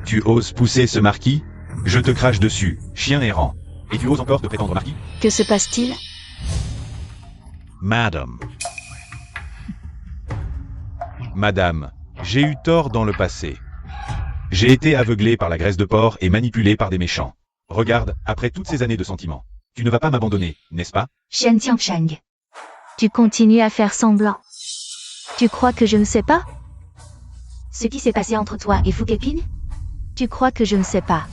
Tu oses pousser ce marquis? Je te crache dessus, chien errant. Et tu oses encore te prétendre marquis? Que se passe-t-il? Madame. Madame, j'ai eu tort dans le passé. J'ai été aveuglé par la graisse de porc et manipulé par des méchants. Regarde, après toutes ces années de sentiments, tu ne vas pas m'abandonner, n'est-ce pas? Shen Tiancheng. Tu continues à faire semblant. Tu crois que je ne sais pas? Ce qui s'est passé entre toi et Fu Keping? Tu crois que je ne sais pas?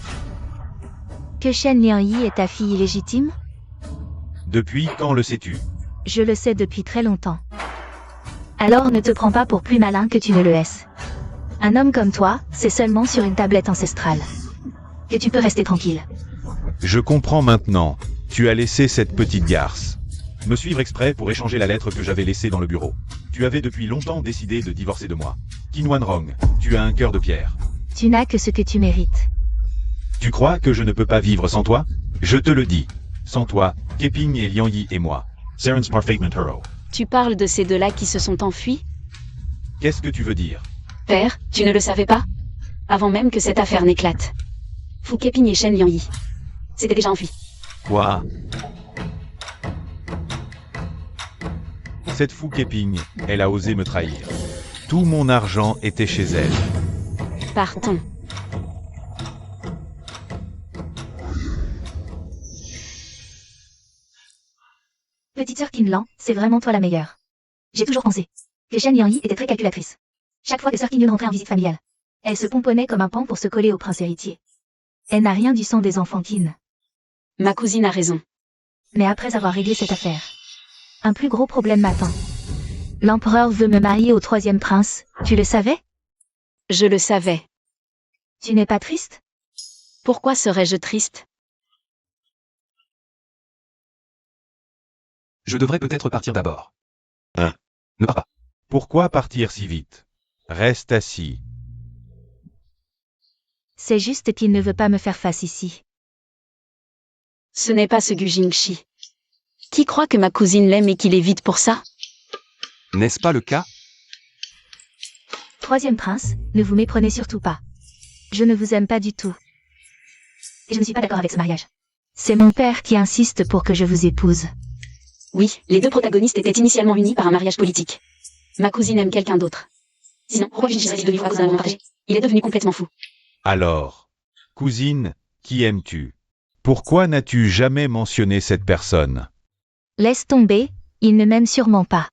Que Shen Liangyi est ta fille illégitime? Depuis quand le sais-tu? Je le sais depuis très longtemps. Alors ne te prends pas pour plus malin que tu ne le es. Un homme comme toi, c'est seulement sur une tablette ancestrale que tu peux rester tranquille. Je comprends maintenant. Tu as laissé cette petite garce me suivre exprès pour échanger la lettre que j'avais laissée dans le bureau. Tu avais depuis longtemps décidé de divorcer de moi. Qin Wanrong, tu as un cœur de pierre. Tu n'as que ce que tu mérites. Tu crois que je ne peux pas vivre sans toi? Je te le dis. Sans toi, Keping et Liangyi et moi. Tu parles de ces deux-là qui se sont enfuis? Qu'est-ce que tu veux dire? Père, tu ne le savais pas? Avant même que cette affaire n'éclate. Fu Keping et Shen Liangyi s'étaient déjà enfuis. Quoi? Cette Fu Keping, elle a osé me trahir. Tout mon argent était chez elle. Partons. Petite sœur Qin, c'est vraiment toi la meilleure. J'ai toujours pensé que Shen Liangyi était très calculatrice. Chaque fois que sœur Qin rentrait en visite familiale, elle se pomponnait comme un pan pour se coller au prince héritier. Elle n'a rien du sang des enfants Qin. Ma cousine a raison. Mais après avoir réglé cette affaire, un plus gros problème m'attend. L'empereur veut me marier au 3e prince, tu le savais? Je le savais. Tu n'es pas triste? Pourquoi serais-je triste? Je devrais peut-être partir d'abord. Ne pars pas. Pourquoi partir si vite? Reste assis. C'est juste qu'il ne veut pas me faire face ici. Ce n'est pas ce Gu Jingxi. Qui croit que ma cousine l'aime et qu'il est vite pour ça? N'est-ce pas le cas? 3e prince, ne vous méprenez surtout pas. Je ne vous aime pas du tout. Et je ne suis pas d'accord avec ce mariage. C'est mon père qui insiste pour que je vous épouse. Oui, les deux protagonistes étaient initialement unis par un mariage politique. Ma cousine aime quelqu'un d'autre. Sinon, pourquoi Jingxi serait-il devenu cousin d'un partagé? Il est devenu complètement fou. Alors, cousine, qui aimes-tu? Pourquoi n'as-tu jamais mentionné cette personne? Laisse tomber, il ne m'aime sûrement pas.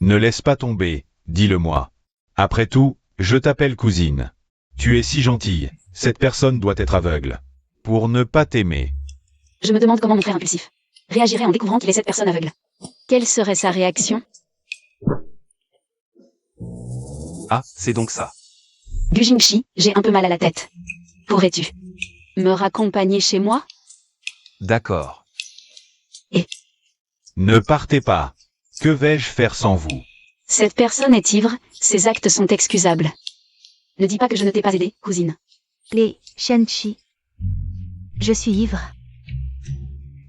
Ne laisse pas tomber, dis-le-moi. Après tout, je t'appelle cousine. Tu es si gentille, cette personne doit être aveugle. Pour ne pas t'aimer. Je me demande comment mon frère impulsif réagirait en découvrant qu'il est cette personne aveugle. Quelle serait sa réaction? Ah, c'est donc ça. Gu Jingxi, j'ai un peu mal à la tête. Pourrais-tu me raccompagner chez moi? D'accord. Ne partez pas. Que vais-je faire sans vous? Cette personne est ivre, ses actes sont excusables. Ne dis pas que je ne t'ai pas aidé, cousine. Les Shenchi. Je suis ivre.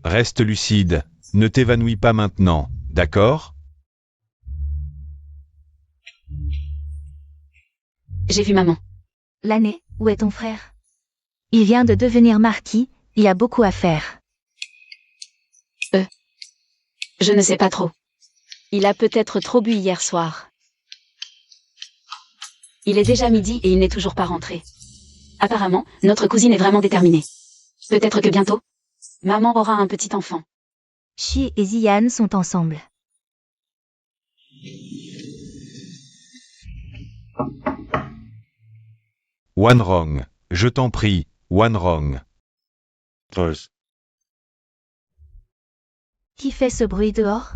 Reste lucide. Ne t'évanouis pas maintenant, d'accord? J'ai vu maman. L'année, où est ton frère? Il vient de devenir marquis, il a beaucoup à faire. Je ne sais pas trop. Il a peut-être trop bu hier soir. Il est déjà midi et il n'est toujours pas rentré. Apparemment, notre cousine est vraiment déterminée. Peut-être que bientôt, maman aura un petit enfant. Shi et Ziyan sont ensemble. Wanrong, je t'en prie, Wanrong. Qui fait ce bruit dehors?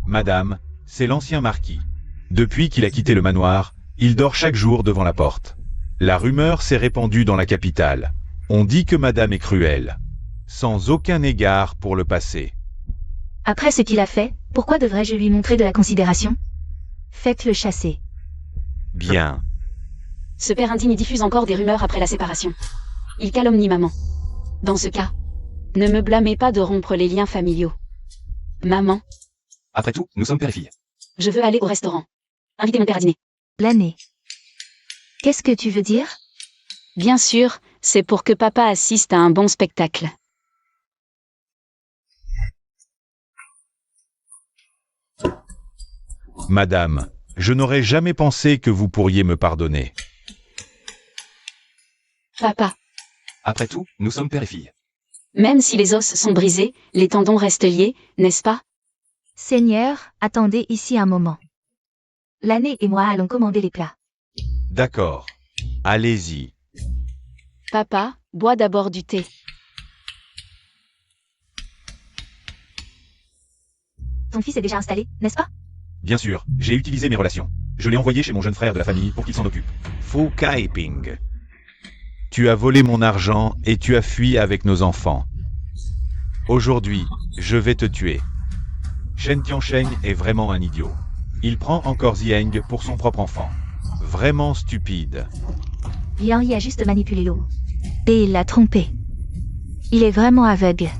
Madame, c'est l'ancien marquis. Depuis qu'il a quitté le manoir, il dort chaque jour devant la porte. La rumeur s'est répandue dans la capitale. On dit que madame est cruelle. Sans aucun égard pour le passé. Après ce qu'il a fait, pourquoi devrais-je lui montrer de la considération? Faites-le chasser. Bien. Ce père indigne diffuse encore des rumeurs après la séparation. Il calomnie maman. Dans ce cas, ne me blâmez pas de rompre les liens familiaux. Maman, Après tout, nous sommes père et fille. je veux aller au restaurant. Invitez mon père à dîner. L'année. Qu'est-ce que tu veux dire? Bien sûr, c'est pour que papa assiste à un bon spectacle. Madame, je n'aurais jamais pensé que vous pourriez me pardonner. Papa, Après tout, nous sommes père et fille. même si les os sont brisés, les tendons restent liés, n'est-ce pas? Seigneur, attendez ici un moment. L'année et moi allons commander les plats. D'accord. Allez-y. Papa, bois d'abord du thé. Ton fils est déjà installé, n'est-ce pas? Bien sûr, j'ai utilisé mes relations. Je l'ai envoyé chez mon jeune frère de la famille pour qu'il s'en occupe. Fu Kaiping. Tu as volé mon argent et tu as fui avec nos enfants. Aujourd'hui, je vais te tuer. Shen Tiansheng est vraiment un idiot. Il prend encore Zieng pour son propre enfant. Vraiment stupide. Liang Yi a juste manipulé l'eau. Et il l'a trompé. Il est vraiment aveugle.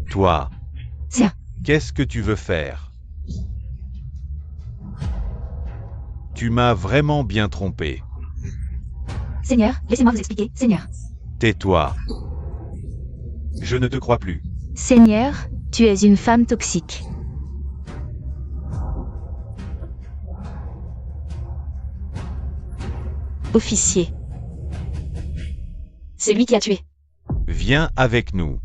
Toi, Tiens, qu'est-ce que tu veux faire? Tu m'as vraiment bien trompé. Seigneur, laissez-moi vous expliquer, Seigneur. Tais-toi. Je ne te crois plus. Seigneur, tu es une femme toxique. Officier. C'est lui qui a tué. Viens avec nous.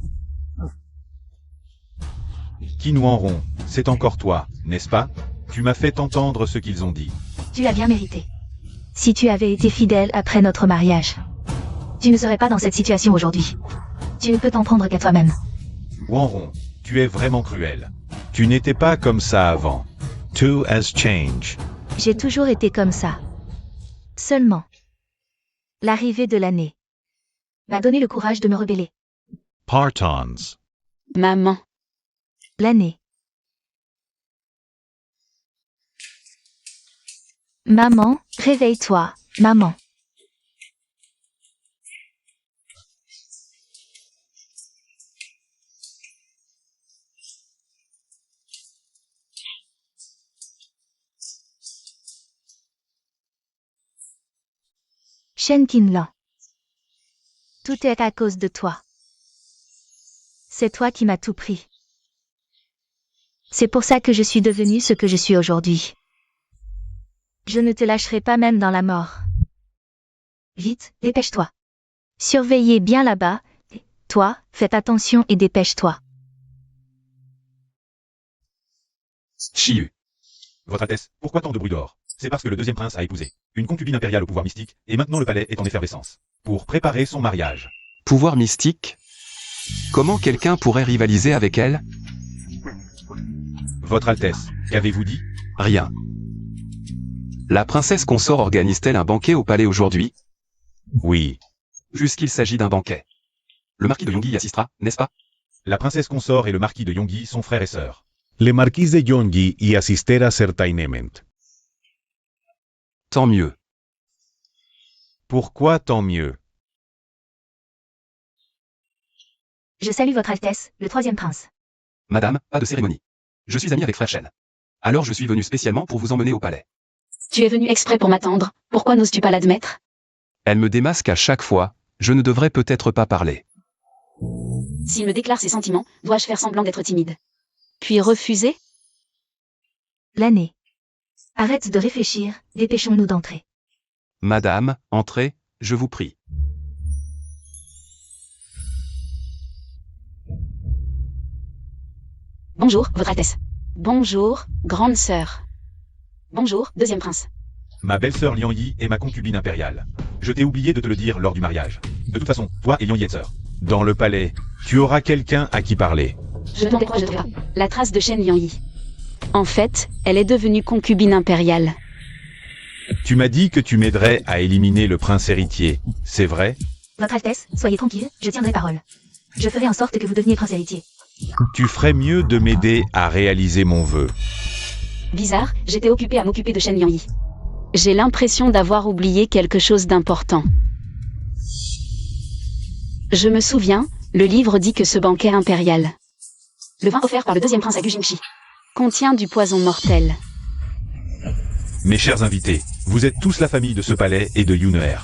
Kinouanron, c'est encore toi, n'est-ce pas? Tu m'as fait entendre ce qu'ils ont dit. Tu l'as bien mérité. Si tu avais été fidèle après notre mariage, tu ne serais pas dans cette situation aujourd'hui. Tu ne peux t'en prendre qu'à toi-même. Wanron, tu es vraiment cruel. Tu n'étais pas comme ça avant. Too has changed. J'ai toujours été comme ça. Seulement, l'arrivée de l'année m'a donné le courage de me rebeller. Partons. Maman, L'année. Maman, réveille-toi, maman. Shen Qinlan. Tout est à cause de toi. C'est toi qui m'as tout pris. C'est pour ça que je suis devenue ce que je suis aujourd'hui. Je ne te lâcherai pas même dans la mort. Vite, dépêche-toi. Surveillez bien là-bas. Toi, faites attention et dépêche-toi. Chiyu. Votre Altesse, pourquoi tant de bruit dehors? C'est parce que le deuxième prince a épousé une concubine impériale au pouvoir mystique, et maintenant le palais est en effervescence. Pour préparer son mariage. Pouvoir mystique? Comment quelqu'un pourrait rivaliser avec elle? Votre Altesse, qu'avez-vous dit? Rien. La princesse consort organise-t-elle un banquet au palais aujourd'hui? Oui. Puisqu'il s'agit d'un banquet. Le marquis de Yongui y assistera, n'est-ce pas? La princesse consort et le marquis de Yongui sont frères et sœurs. Le marquis de Yongui y assistera certainement. Tant mieux. Pourquoi tant mieux? Je salue votre Altesse, le troisième prince. Madame, pas de cérémonie. Je suis ami avec frère Shen. Alors je suis venu spécialement pour vous emmener au palais. Tu es venu exprès pour m'attendre, pourquoi n'oses-tu pas l'admettre? Elle me démasque à chaque fois, je ne devrais peut-être pas parler. S'il me déclare ses sentiments, dois-je faire semblant d'être timide? Puis refuser? L'année. Arrête de réfléchir, dépêchons-nous d'entrer. Madame, entrez, je vous prie. Bonjour, votre Altesse. Bonjour, grande sœur. Bonjour, deuxième prince. Ma belle-sœur Lian Yi est ma concubine impériale. Je t'ai oublié de te le dire lors du mariage. De toute façon, toi et Lian Yi êtes sœurs. Dans le palais, tu auras quelqu'un à qui parler. Je t'en décroche de toi. La trace de Shen Lian-Yi. En fait, elle est devenue concubine impériale. Tu m'as dit que tu m'aiderais à éliminer le prince héritier, c'est vrai? Votre Altesse, soyez tranquille, je tiendrai parole. Je ferai en sorte que vous deveniez prince héritier. Tu ferais mieux de m'aider à réaliser mon vœu. Bizarre, j'étais occupée à m'occuper de Shen Lian-Yi. J'ai l'impression d'avoir oublié quelque chose d'important. Je me souviens, le livre dit que ce banquet impérial, le vin offert par le deuxième prince à Gu Jingxi, contient du poison mortel. Mes chers invités, vous êtes tous la famille de ce palais et de Yuneher.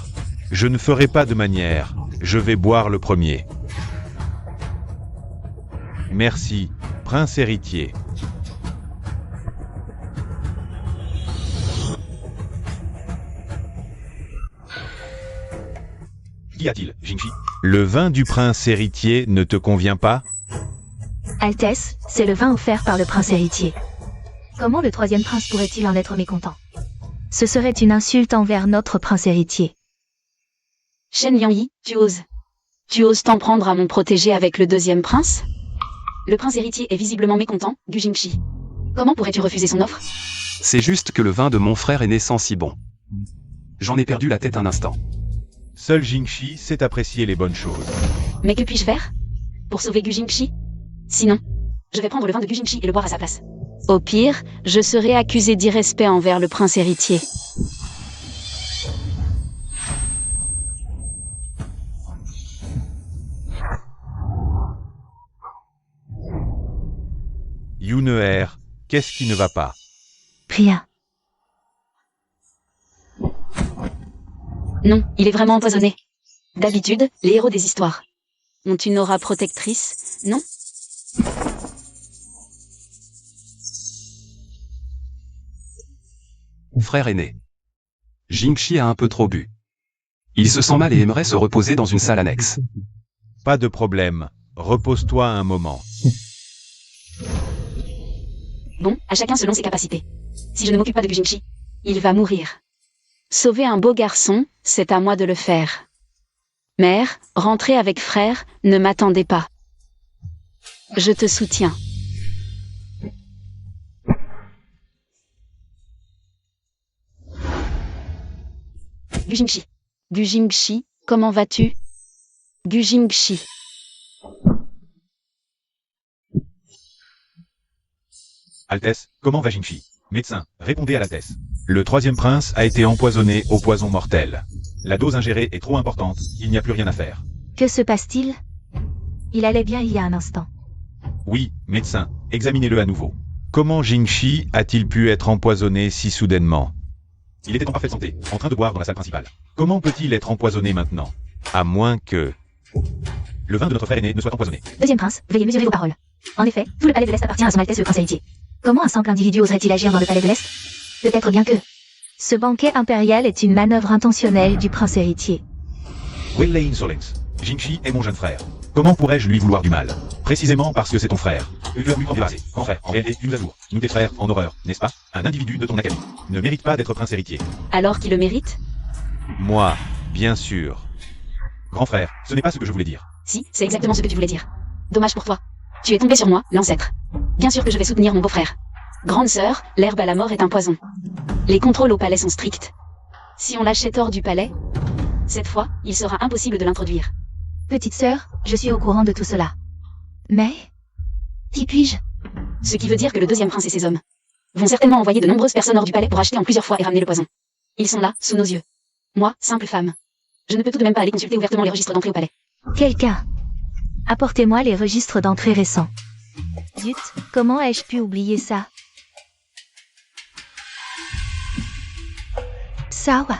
Je ne ferai pas de manière, je vais boire le premier. Merci, prince héritier. Qu'y a-t-il, Jingxi? Le vin du prince héritier ne te convient pas? Altesse, c'est le vin offert par le prince héritier. Comment le troisième prince pourrait-il en être mécontent? Ce serait une insulte envers notre prince héritier. Shen Lian-Yi, tu oses. Tu oses t'en prendre à mon protégé avec le deuxième prince? Le prince héritier est visiblement mécontent, Gu Jingxi. Comment pourrais-tu refuser son offre? C'est juste que le vin de mon frère est naissant si bon. J'en ai perdu la tête un instant. Seul Jingxi sait apprécier les bonnes choses. Mais que puis-je faire? Pour sauver Gu Jingxi? Sinon, je vais prendre le vin de Gu Jingxi et le boire à sa place. Au pire, je serai accusé d'irrespect envers le prince héritier. Yuneher, qu'est-ce qui ne va pas? Rien. Non, il est vraiment empoisonné. D'habitude, les héros des histoires ont une aura protectrice, non? Frère aîné. Jingxi a un peu trop bu. Il se sent mal et aimerait se reposer dans une salle annexe. Pas de problème, repose-toi un moment. Bon, à chacun selon ses capacités. Si je ne m'occupe pas de Gu Jingxi, il va mourir. Sauver un beau garçon, c'est à moi de le faire. Mère, rentrer avec frère, ne m'attendez pas. Je te soutiens. Gu Jingxi. Gu Jingxi, comment vas-tu? Gu Jingxi. Altesse, comment va Jingxi? Médecin, répondez à l'Altesse. Le troisième prince a été empoisonné au poison mortel. La dose ingérée est trop importante, il n'y a plus rien à faire. Que se passe-t-il? Il allait bien il y a un instant. Oui, médecin, examinez-le à nouveau. Comment Jingxi a-t-il pu être empoisonné si soudainement? Il était en parfaite santé, en train de boire dans la salle principale. Comment peut-il être empoisonné maintenant? À moins que... Le vin de notre frère aîné ne soit empoisonné. Deuxième prince, veuillez mesurer vos paroles. En effet, tout le palais de l'Est appartient à son Altesse le prince héritier. Comment un simple individu oserait-il agir dans le palais de l'Est? Peut-être bien que... Ce banquet impérial est une manœuvre intentionnelle du prince héritier. Will Insolence. Jingxi est mon jeune frère. Comment pourrais-je lui vouloir du mal? Précisément parce que c'est ton frère. Débarrassé. Grand frère, en réalité, tu nous amours. Nous tes frères, en horreur, n'est-ce pas? Un individu de ton académie ne mérite pas d'être prince héritier. Alors qu'il le mérite? Moi, bien sûr. Grand frère, ce n'est pas ce que je voulais dire. Si, c'est exactement ce que tu voulais dire. Dommage pour toi. Tu es tombé sur moi, l'ancêtre. Bien sûr que je vais soutenir mon beau-frère. Grande sœur, l'herbe à la mort est un poison. Les contrôles au palais sont stricts. Si on l'achète hors du palais, cette fois, il sera impossible de l'introduire. Petite sœur, je suis au courant de tout cela. Mais... Qui puis-je? Ce qui veut dire que le deuxième prince et ses hommes vont certainement envoyer de nombreuses personnes hors du palais pour acheter en plusieurs fois et ramener le poison. Ils sont là, sous nos yeux. Moi, simple femme. Je ne peux tout de même pas aller consulter ouvertement les registres d'entrée au palais. Quelqu'un. Apportez-moi les registres d'entrée récents. Zut, comment ai-je pu oublier ça? Sawa.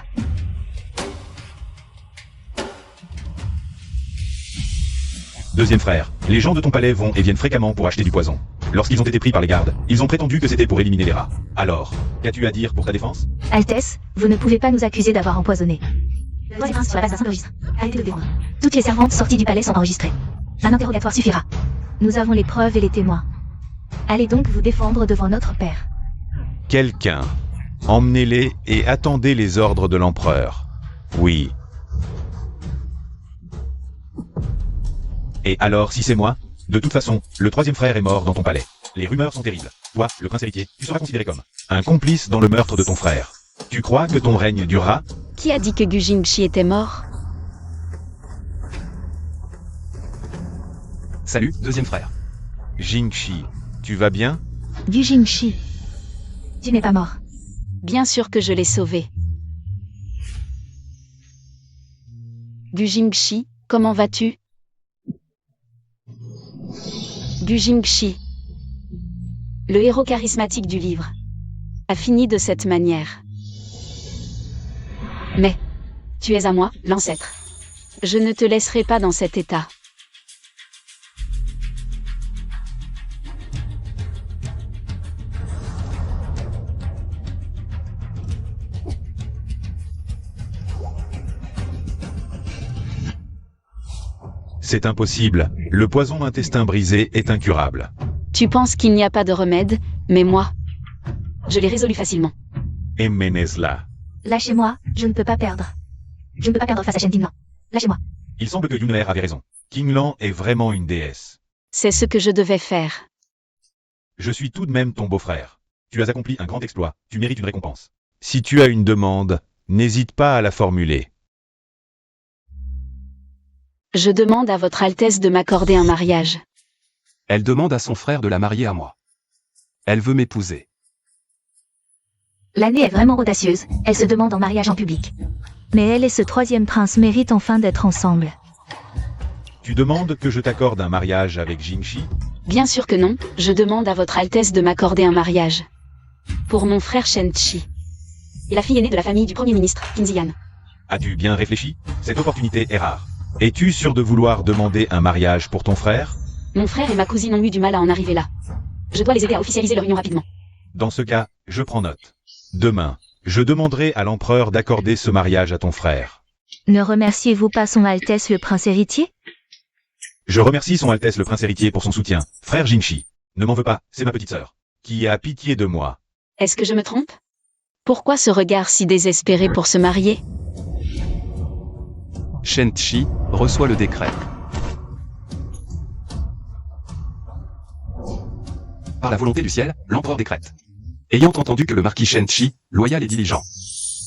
Deuxième frère, les gens de ton palais vont et viennent fréquemment pour acheter du poison. Lorsqu'ils ont été pris par les gardes, ils ont prétendu que c'était pour éliminer les rats. Alors, qu'as-tu à dire pour ta défense? Altesse, vous ne pouvez pas nous accuser d'avoir empoisonné. Le troisième prince sur la base d'un simple registre. Arrêtez de défendre. Toutes les servantes sorties du palais sont enregistrées. Un interrogatoire suffira. Nous avons les preuves et les témoins. Allez donc vous défendre devant notre père. Quelqu'un. Emmenez-les et attendez les ordres de l'empereur. Oui. Et alors si c'est moi? De toute façon, le troisième frère est mort dans ton palais. Les rumeurs sont terribles. Toi, le prince héritier, tu seras considéré comme un complice dans le meurtre de ton frère. Tu crois que ton règne durera? Qui a dit que Gu Jingshi était mort? Salut, deuxième frère. Jingshi, tu vas bien? Du Jingshi. Tu n'es pas mort. Bien sûr que je l'ai sauvé. Gu Jingshi, comment vas-tu? Gu Jingshi, le héros charismatique du livre, a fini de cette manière. Mais, tu es à moi, l'ancêtre. Je ne te laisserai pas dans cet état. C'est impossible. Le poison intestin brisé est incurable. Tu penses qu'il n'y a pas de remède, mais moi, je l'ai résolu facilement. Emmenez-la. Lâchez-moi, je ne peux pas perdre. Je ne peux pas perdre face à Shen Tinglan. Lâchez-moi. Il semble que Yunmer avait raison. Kinglan est vraiment une déesse. C'est ce que je devais faire. Je suis tout de même ton beau-frère. Tu as accompli un grand exploit, tu mérites une récompense. Si tu as une demande, n'hésite pas à la formuler. Je demande à votre Altesse de m'accorder un mariage. Elle demande à son frère de la marier à moi. Elle veut m'épouser. L'année est vraiment audacieuse, elle se demande en mariage en public. Mais elle et ce troisième prince méritent enfin d'être ensemble. Tu demandes que je t'accorde un mariage avec Jingshi? Bien sûr que non, je demande à votre Altesse de m'accorder un mariage. Pour mon frère Shen-Chi. Et la fille aînée de la famille du Premier ministre, Qin Ziyan. As-tu bien réfléchi? Cette opportunité est rare. Es-tu sûr de vouloir demander un mariage pour ton frère? Mon frère et ma cousine ont eu du mal à en arriver là. Je dois les aider à officialiser leur union rapidement. Dans ce cas, je prends note. Demain, je demanderai à l'empereur d'accorder ce mariage à ton frère. Ne remerciez-vous pas son Altesse le prince héritier? Je remercie son Altesse le prince héritier pour son soutien. Frère Jingshi, ne m'en veux pas, c'est ma petite sœur, qui a pitié de moi. Est-ce que je me trompe? Pourquoi ce regard si désespéré pour se marier? Shen-Chi reçoit le décret. Par la volonté du ciel, l'empereur décrète. Ayant entendu que le marquis Shen-Chi, loyal et diligent,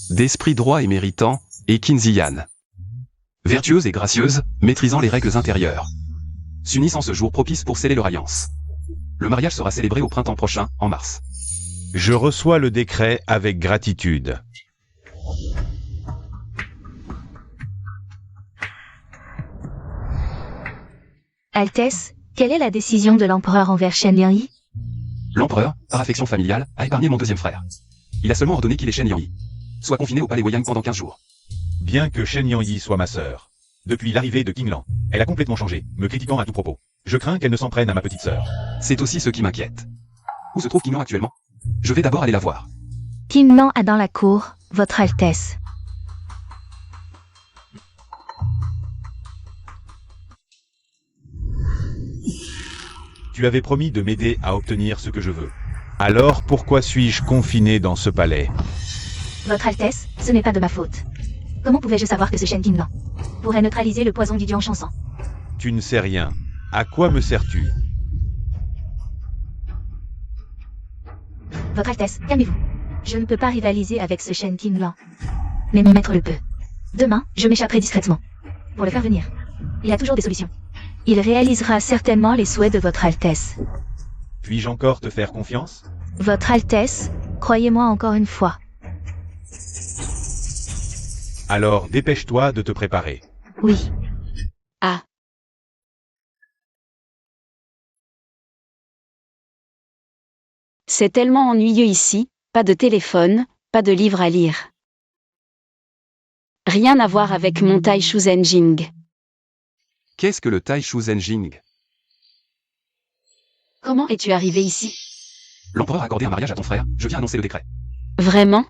d'esprit droit et méritant, et Qin Ziyan, vertueuse et gracieuse, maîtrisant les règles intérieures, s'unissent en ce jour propice pour sceller leur alliance. Le mariage sera célébré au printemps prochain, en mars. Je reçois le décret avec gratitude. Altesse, quelle est la décision de l'empereur envers Shen Liangyi? L'empereur, par affection familiale, a épargné mon deuxième frère. Il a seulement ordonné qu'il ait Shen Liangyi soit confiné au palais Weiyang pendant 15 jours. Bien que Shen Liangyi soit ma sœur, depuis l'arrivée de Kinglan, elle a complètement changé, me critiquant à tout propos. Je crains qu'elle ne s'en prenne à ma petite sœur. C'est aussi ce qui m'inquiète. Où se trouve Kinglan actuellement? Je vais d'abord aller la voir. Kinglan a dans la cour, votre Altesse. Tu Tu avais promis de m'aider à obtenir ce que je veux. Alors pourquoi suis-je confiné dans ce palais? Votre Altesse, ce n'est pas de ma faute. Comment pouvais-je savoir que ce Shen Qinglan pourrait neutraliser le poison du dieu enchanson? Tu ne sais rien. À quoi me sers-tu? Votre Altesse, calmez-vous. Je ne peux pas rivaliser avec ce Shen Qinglan. Mais mon maître le peut. Demain, je m'échapperai discrètement. Pour le faire venir. Il a toujours des solutions. Il réalisera certainement les souhaits de votre Altesse. Puis-je encore te faire confiance? Votre Altesse, croyez-moi encore une fois. Alors dépêche-toi de te préparer. Oui. Ah. C'est tellement ennuyeux ici, pas de téléphone, pas de livre à lire. Rien à voir avec mon Tai Shuzen Jing. Qu'est-ce que le Tai Shuzen Jing? Comment es-tu arrivé ici? L'empereur a accordé un mariage à ton frère, je viens annoncer le décret. Vraiment?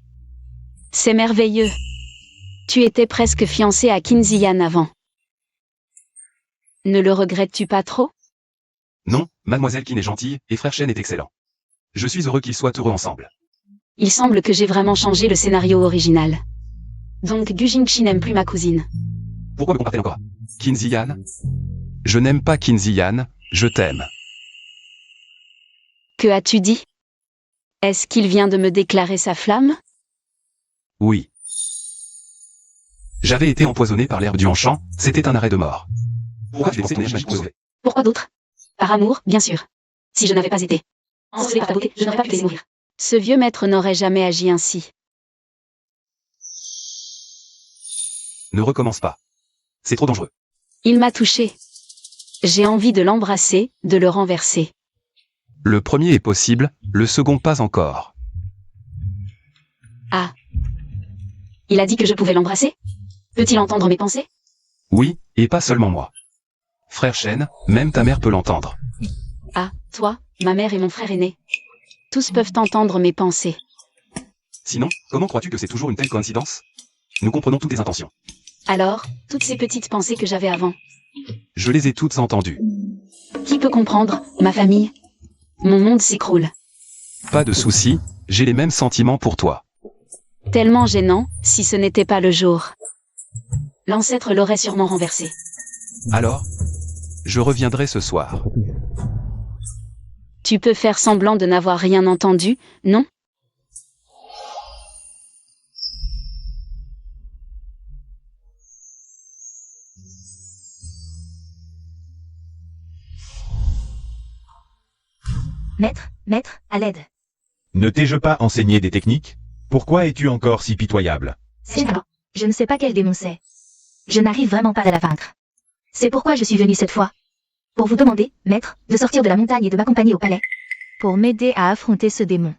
C'est merveilleux. Tu étais presque fiancé à Qin Ziyan avant. Ne le regrettes-tu pas trop? Non, mademoiselle Qin est gentille, et frère Shen est excellent. Je suis heureux qu'ils soient heureux ensemble. Il semble que j'ai vraiment changé le scénario original. Donc Gu Jingxi n'aime plus ma cousine. Pourquoi me compare-t-elle encore? Qin Ziyan? Je n'aime pas Qin Ziyan, je t'aime. Que as-tu dit? Est-ce qu'il vient de me déclarer sa flamme? Oui. J'avais été empoisonné par l'herbe du Hanchang, c'était un arrêt de mort. Pourquoi tu as laissé ton énergie pour sauver? Pourquoi d'autre? Par amour, bien sûr. Si je n'avais pas été ensorcelé par ta beauté, je n'aurais pas pu te laisser mourir. Ce vieux maître n'aurait jamais agi ainsi. Ne recommence pas. C'est trop dangereux. Il m'a touché. J'ai envie de l'embrasser, de le renverser. Le premier est possible, le second pas encore. Ah. Il a dit que je pouvais l'embrasser? Peut-il entendre mes pensées? Oui, et pas seulement moi. Frère Shen, même ta mère peut l'entendre. Ah, toi, ma mère et mon frère aîné. Tous peuvent entendre mes pensées. Sinon, comment crois-tu que c'est toujours une telle coïncidence? Nous comprenons toutes tes intentions. Alors, toutes ces petites pensées que j'avais avant. Je les ai toutes entendues. Qui peut comprendre, ma famille? Mon monde s'écroule. Pas de souci, j'ai les mêmes sentiments pour toi. Tellement gênant, si ce n'était pas le jour. L'ancêtre l'aurait sûrement renversé. Alors? Je reviendrai ce soir. Tu peux faire semblant de n'avoir rien entendu, non? Maître, à l'aide. Ne t'ai-je pas enseigné des techniques? Pourquoi es-tu encore si pitoyable? C'est gênant. Je ne sais pas quel démon c'est. Je n'arrive vraiment pas à la vaincre. C'est pourquoi je suis venu cette fois. Pour vous demander, maître, de sortir de la montagne et de m'accompagner au palais. Pour m'aider à affronter ce démon.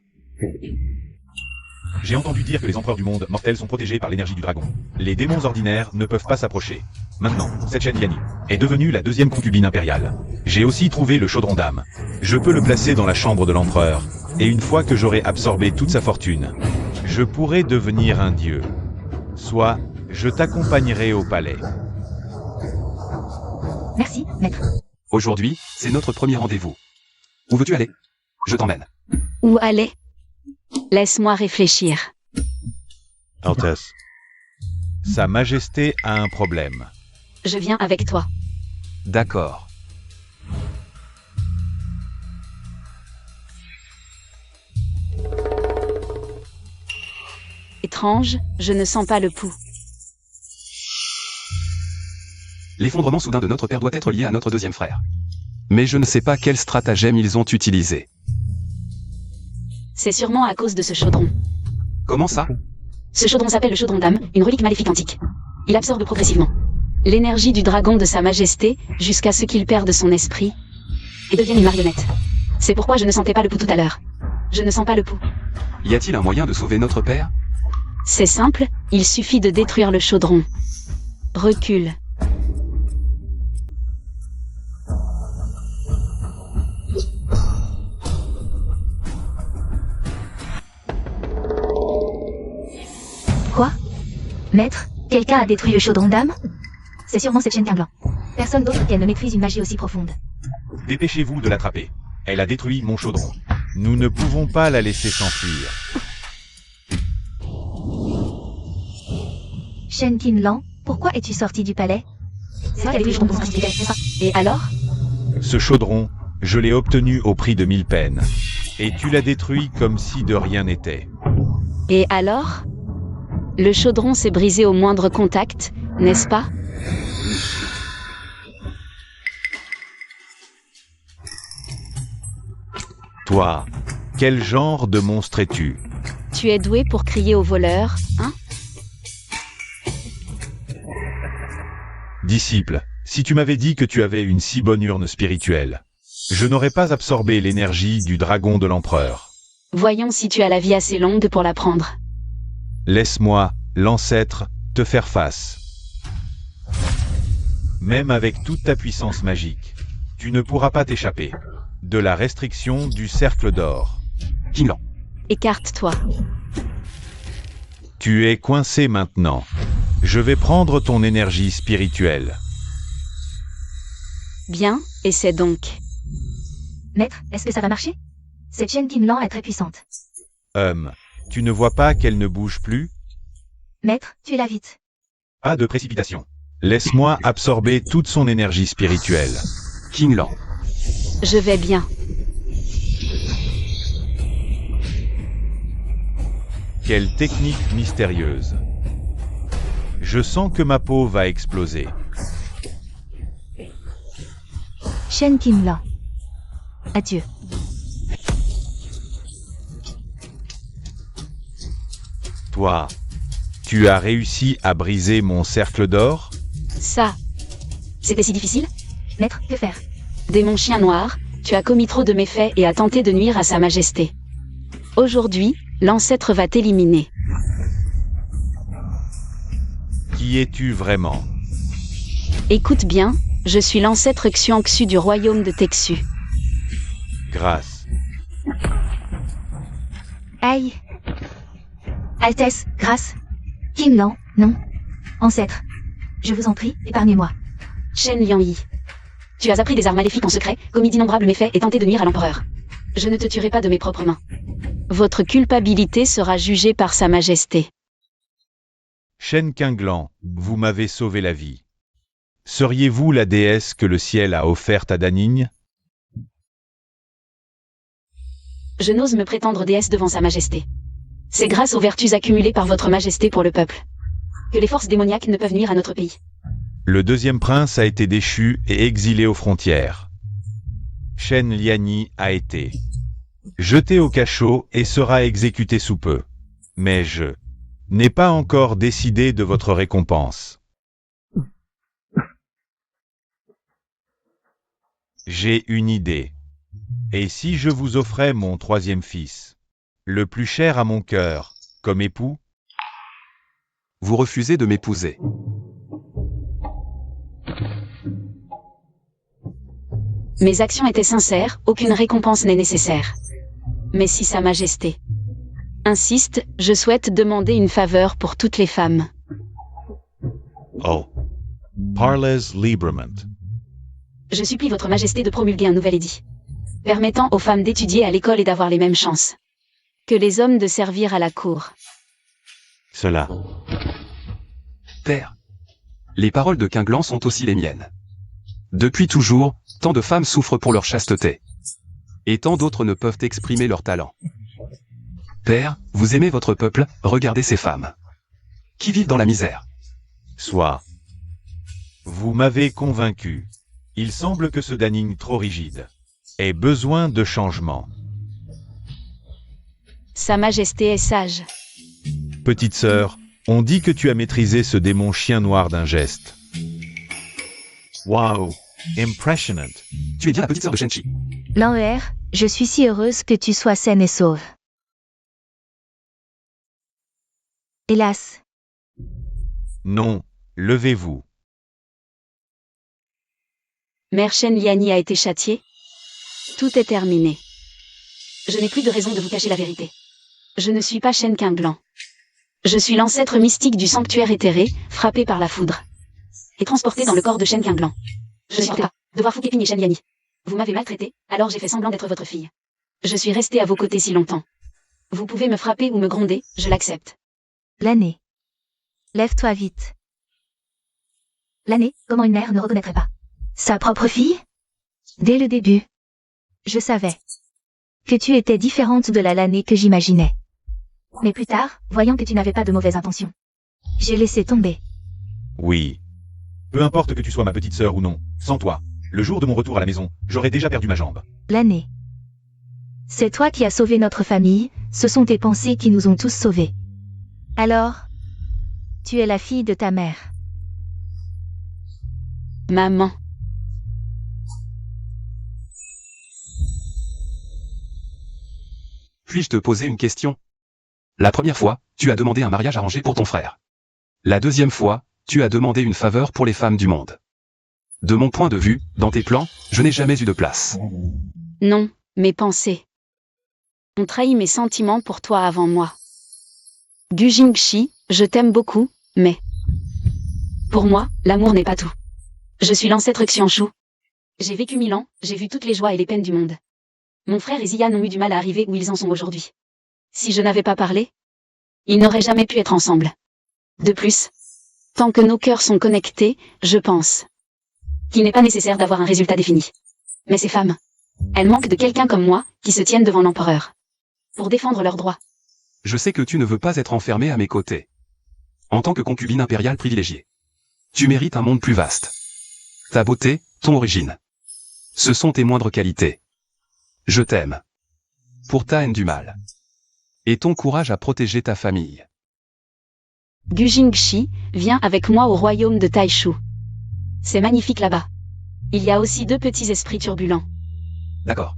J'ai entendu dire que les empereurs du monde mortel sont protégés par l'énergie du dragon. Les démons ordinaires ne peuvent pas s'approcher. Maintenant, cette Shen Yani est devenue la deuxième concubine impériale. J'ai aussi trouvé le chaudron d'âme. Je peux le placer dans la chambre de l'empereur. Et une fois que j'aurai absorbé toute sa fortune, je pourrai devenir un dieu. Soit, je t'accompagnerai au palais. Merci, maître. Aujourd'hui, c'est notre premier rendez-vous. Où veux-tu aller? Je t'emmène. Où aller? Laisse-moi réfléchir. Altesse. Sa Majesté a un problème. Je viens avec toi. D'accord. Étrange, je ne sens pas le pouls. L'effondrement soudain de notre père doit être lié à notre deuxième frère. Mais je ne sais pas quel stratagème ils ont utilisé. C'est sûrement à cause de ce chaudron. Comment ça? Ce chaudron s'appelle le chaudron d'âme, une relique maléfique antique. Il absorbe progressivement l'énergie du dragon de Sa Majesté, jusqu'à ce qu'il perde son esprit, et devienne une marionnette. C'est pourquoi je ne sentais pas le pouls tout à l'heure. Je ne sens pas le pouls. Y a-t-il un moyen de sauver notre père? C'est simple, il suffit de détruire le chaudron. Recule. Quoi? Maître, quelqu'un a détruit le chaudron d'âme? C'est sûrement cette Shen Qinglan. Personne d'autre qu'elle ne maîtrise une magie aussi profonde. Dépêchez-vous de l'attraper. Elle a détruit mon chaudron. Nous ne pouvons pas la laisser s'enfuir. Shen Qinlan, pourquoi es-tu sorti du palais? C'est toi qui as détruit le chaudron, n'est-ce pas? Et alors? Ce chaudron, je l'ai obtenu au prix de 1000 peines. Et tu l'as détruit comme si de rien n'était. Et alors? Le chaudron s'est brisé au moindre contact, n'est-ce pas? Toi, quel genre de monstre es-tu? Tu es doué pour crier aux voleurs, hein? Disciple, si tu m'avais dit que tu avais une si bonne urne spirituelle, je n'aurais pas absorbé l'énergie du dragon de l'empereur. Voyons si tu as la vie assez longue pour la prendre. Laisse-moi, l'ancêtre, te faire face. Même avec toute ta puissance magique, tu ne pourras pas t'échapper de la restriction du cercle d'or. Qinlan. Écarte-toi. Tu es coincé maintenant. Je vais prendre ton énergie spirituelle. Bien, essaie donc. Maître, est-ce que ça va marcher? Cette Shen Qinlan est très puissante. Tu ne vois pas qu'elle ne bouge plus? Maître, tuez-la vite. Pas de précipitation. Laisse-moi absorber toute son énergie spirituelle. Qinlan. Je vais bien. Quelle technique mystérieuse. Je sens que ma peau va exploser. Shen Qinlan. Adieu. Toi, tu as réussi à briser mon cercle d'or? Ça. C'était si difficile? Maître, que faire? Démon chien noir, tu as commis trop de méfaits et as tenté de nuire à sa majesté. Aujourd'hui, l'ancêtre va t'éliminer. Qui es-tu vraiment? Écoute bien, je suis l'ancêtre Xiangxu du royaume de Texu. Grâce. Aïe. Altesse, grâce. Qinlan, non. Ancêtre. Je vous en prie, épargnez-moi. Shen Liangyi. Tu as appris des arts maléfiques en secret, commis d'innombrables méfaits et tenté de nuire à l'empereur. Je ne te tuerai pas de mes propres mains. Votre culpabilité sera jugée par sa majesté. Shen Qinlan, vous m'avez sauvé la vie. Seriez-vous la déesse que le ciel a offerte à Danigne? Je n'ose me prétendre déesse devant sa majesté. C'est grâce aux vertus accumulées par votre majesté pour le peuple que les forces démoniaques ne peuvent nuire à notre pays. Le deuxième prince a été déchu et exilé aux frontières. Shen Liangyi a été jeté au cachot et sera exécuté sous peu. Mais je n'ai pas encore décidé de votre récompense. J'ai une idée. Et si je vous offrais mon troisième fils, le plus cher à mon cœur, comme époux? Vous refusez de m'épouser. Mes actions étaient sincères, aucune récompense n'est nécessaire. Mais si sa majesté insiste, je souhaite demander une faveur pour toutes les femmes. Oh. Parlez librement. Je supplie votre majesté de promulguer un nouvel édit, permettant aux femmes d'étudier à l'école et d'avoir les mêmes chances que les hommes de servir à la cour. Cela. Père. Les paroles de Qinlan sont aussi les miennes. Depuis toujours, tant de femmes souffrent pour leur chasteté. Et tant d'autres ne peuvent exprimer leur talent. Père, vous aimez votre peuple, regardez ces femmes. Qui vivent dans la misère. Soit. Vous m'avez convaincu. Il semble que ce Danigne trop rigide ait besoin de changement. Sa majesté est sage. Petite sœur, on dit que tu as maîtrisé ce démon chien noir d'un geste. Wow, impressionnant. Tu es bien la petite sœur de Shenchi. L'An-ER, je suis si heureuse que tu sois saine et sauve. Hélas. Non, levez-vous. Mère Shen Liangyi a été châtiée. Tout est terminé. Je n'ai plus de raison de vous cacher la vérité. Je ne suis pas Shen Qinlan. Je suis l'ancêtre mystique du sanctuaire éthéré, frappé par la foudre et transporté dans le corps de Shen Qinlan. Je ne supporte pas de voir Fu Keqing et Shen Liangyi Vous m'avez maltraité, alors j'ai fait semblant d'être votre fille. Je suis restée à vos côtés si longtemps. Vous pouvez me frapper ou me gronder, je l'accepte. L'année. Lève-toi vite. L'année, comment une mère ne reconnaîtrait pas sa propre fille? Dès le début. Je savais que tu étais différente de la l'année que j'imaginais. Mais plus tard, voyant que tu n'avais pas de mauvaises intentions, j'ai laissé tomber. Oui. Peu importe que tu sois ma petite sœur ou non, sans toi, le jour de mon retour à la maison, j'aurais déjà perdu ma jambe. L'année. C'est toi qui as sauvé notre famille, ce sont tes pensées qui nous ont tous sauvés. Alors, tu es la fille de ta mère. Maman. Puis-je te poser une question? La première fois, tu as demandé un mariage arrangé pour ton frère. La deuxième fois, tu as demandé une faveur pour les femmes du monde. De mon point de vue, dans tes plans, je n'ai jamais eu de place. Non, mes pensées ont trahi mes sentiments pour toi avant moi. Gu Jingxi, je t'aime beaucoup, mais pour moi, l'amour n'est pas tout. Je suis l'ancêtre Xianshu. J'ai vécu 1000 ans, j'ai vu toutes les joies et les peines du monde. Mon frère et Ziyan ont eu du mal à arriver où ils en sont aujourd'hui. Si je n'avais pas parlé, ils n'auraient jamais pu être ensemble. De plus, tant que nos cœurs sont connectés, je pense qu'il n'est pas nécessaire d'avoir un résultat défini. Mais ces femmes, elles manquent de quelqu'un comme moi, qui se tiennent devant l'empereur pour défendre leurs droits. Je sais que tu ne veux pas être enfermé à mes côtés. En tant que concubine impériale privilégiée, tu mérites un monde plus vaste. Ta beauté, ton origine. Ce sont tes moindres qualités. Je t'aime. Pour ta haine du mal. Et ton courage à protéger ta famille. Gu Jingxi, viens avec moi au royaume de Taishu. C'est magnifique là-bas. Il y a aussi 2 petits esprits turbulents. D'accord.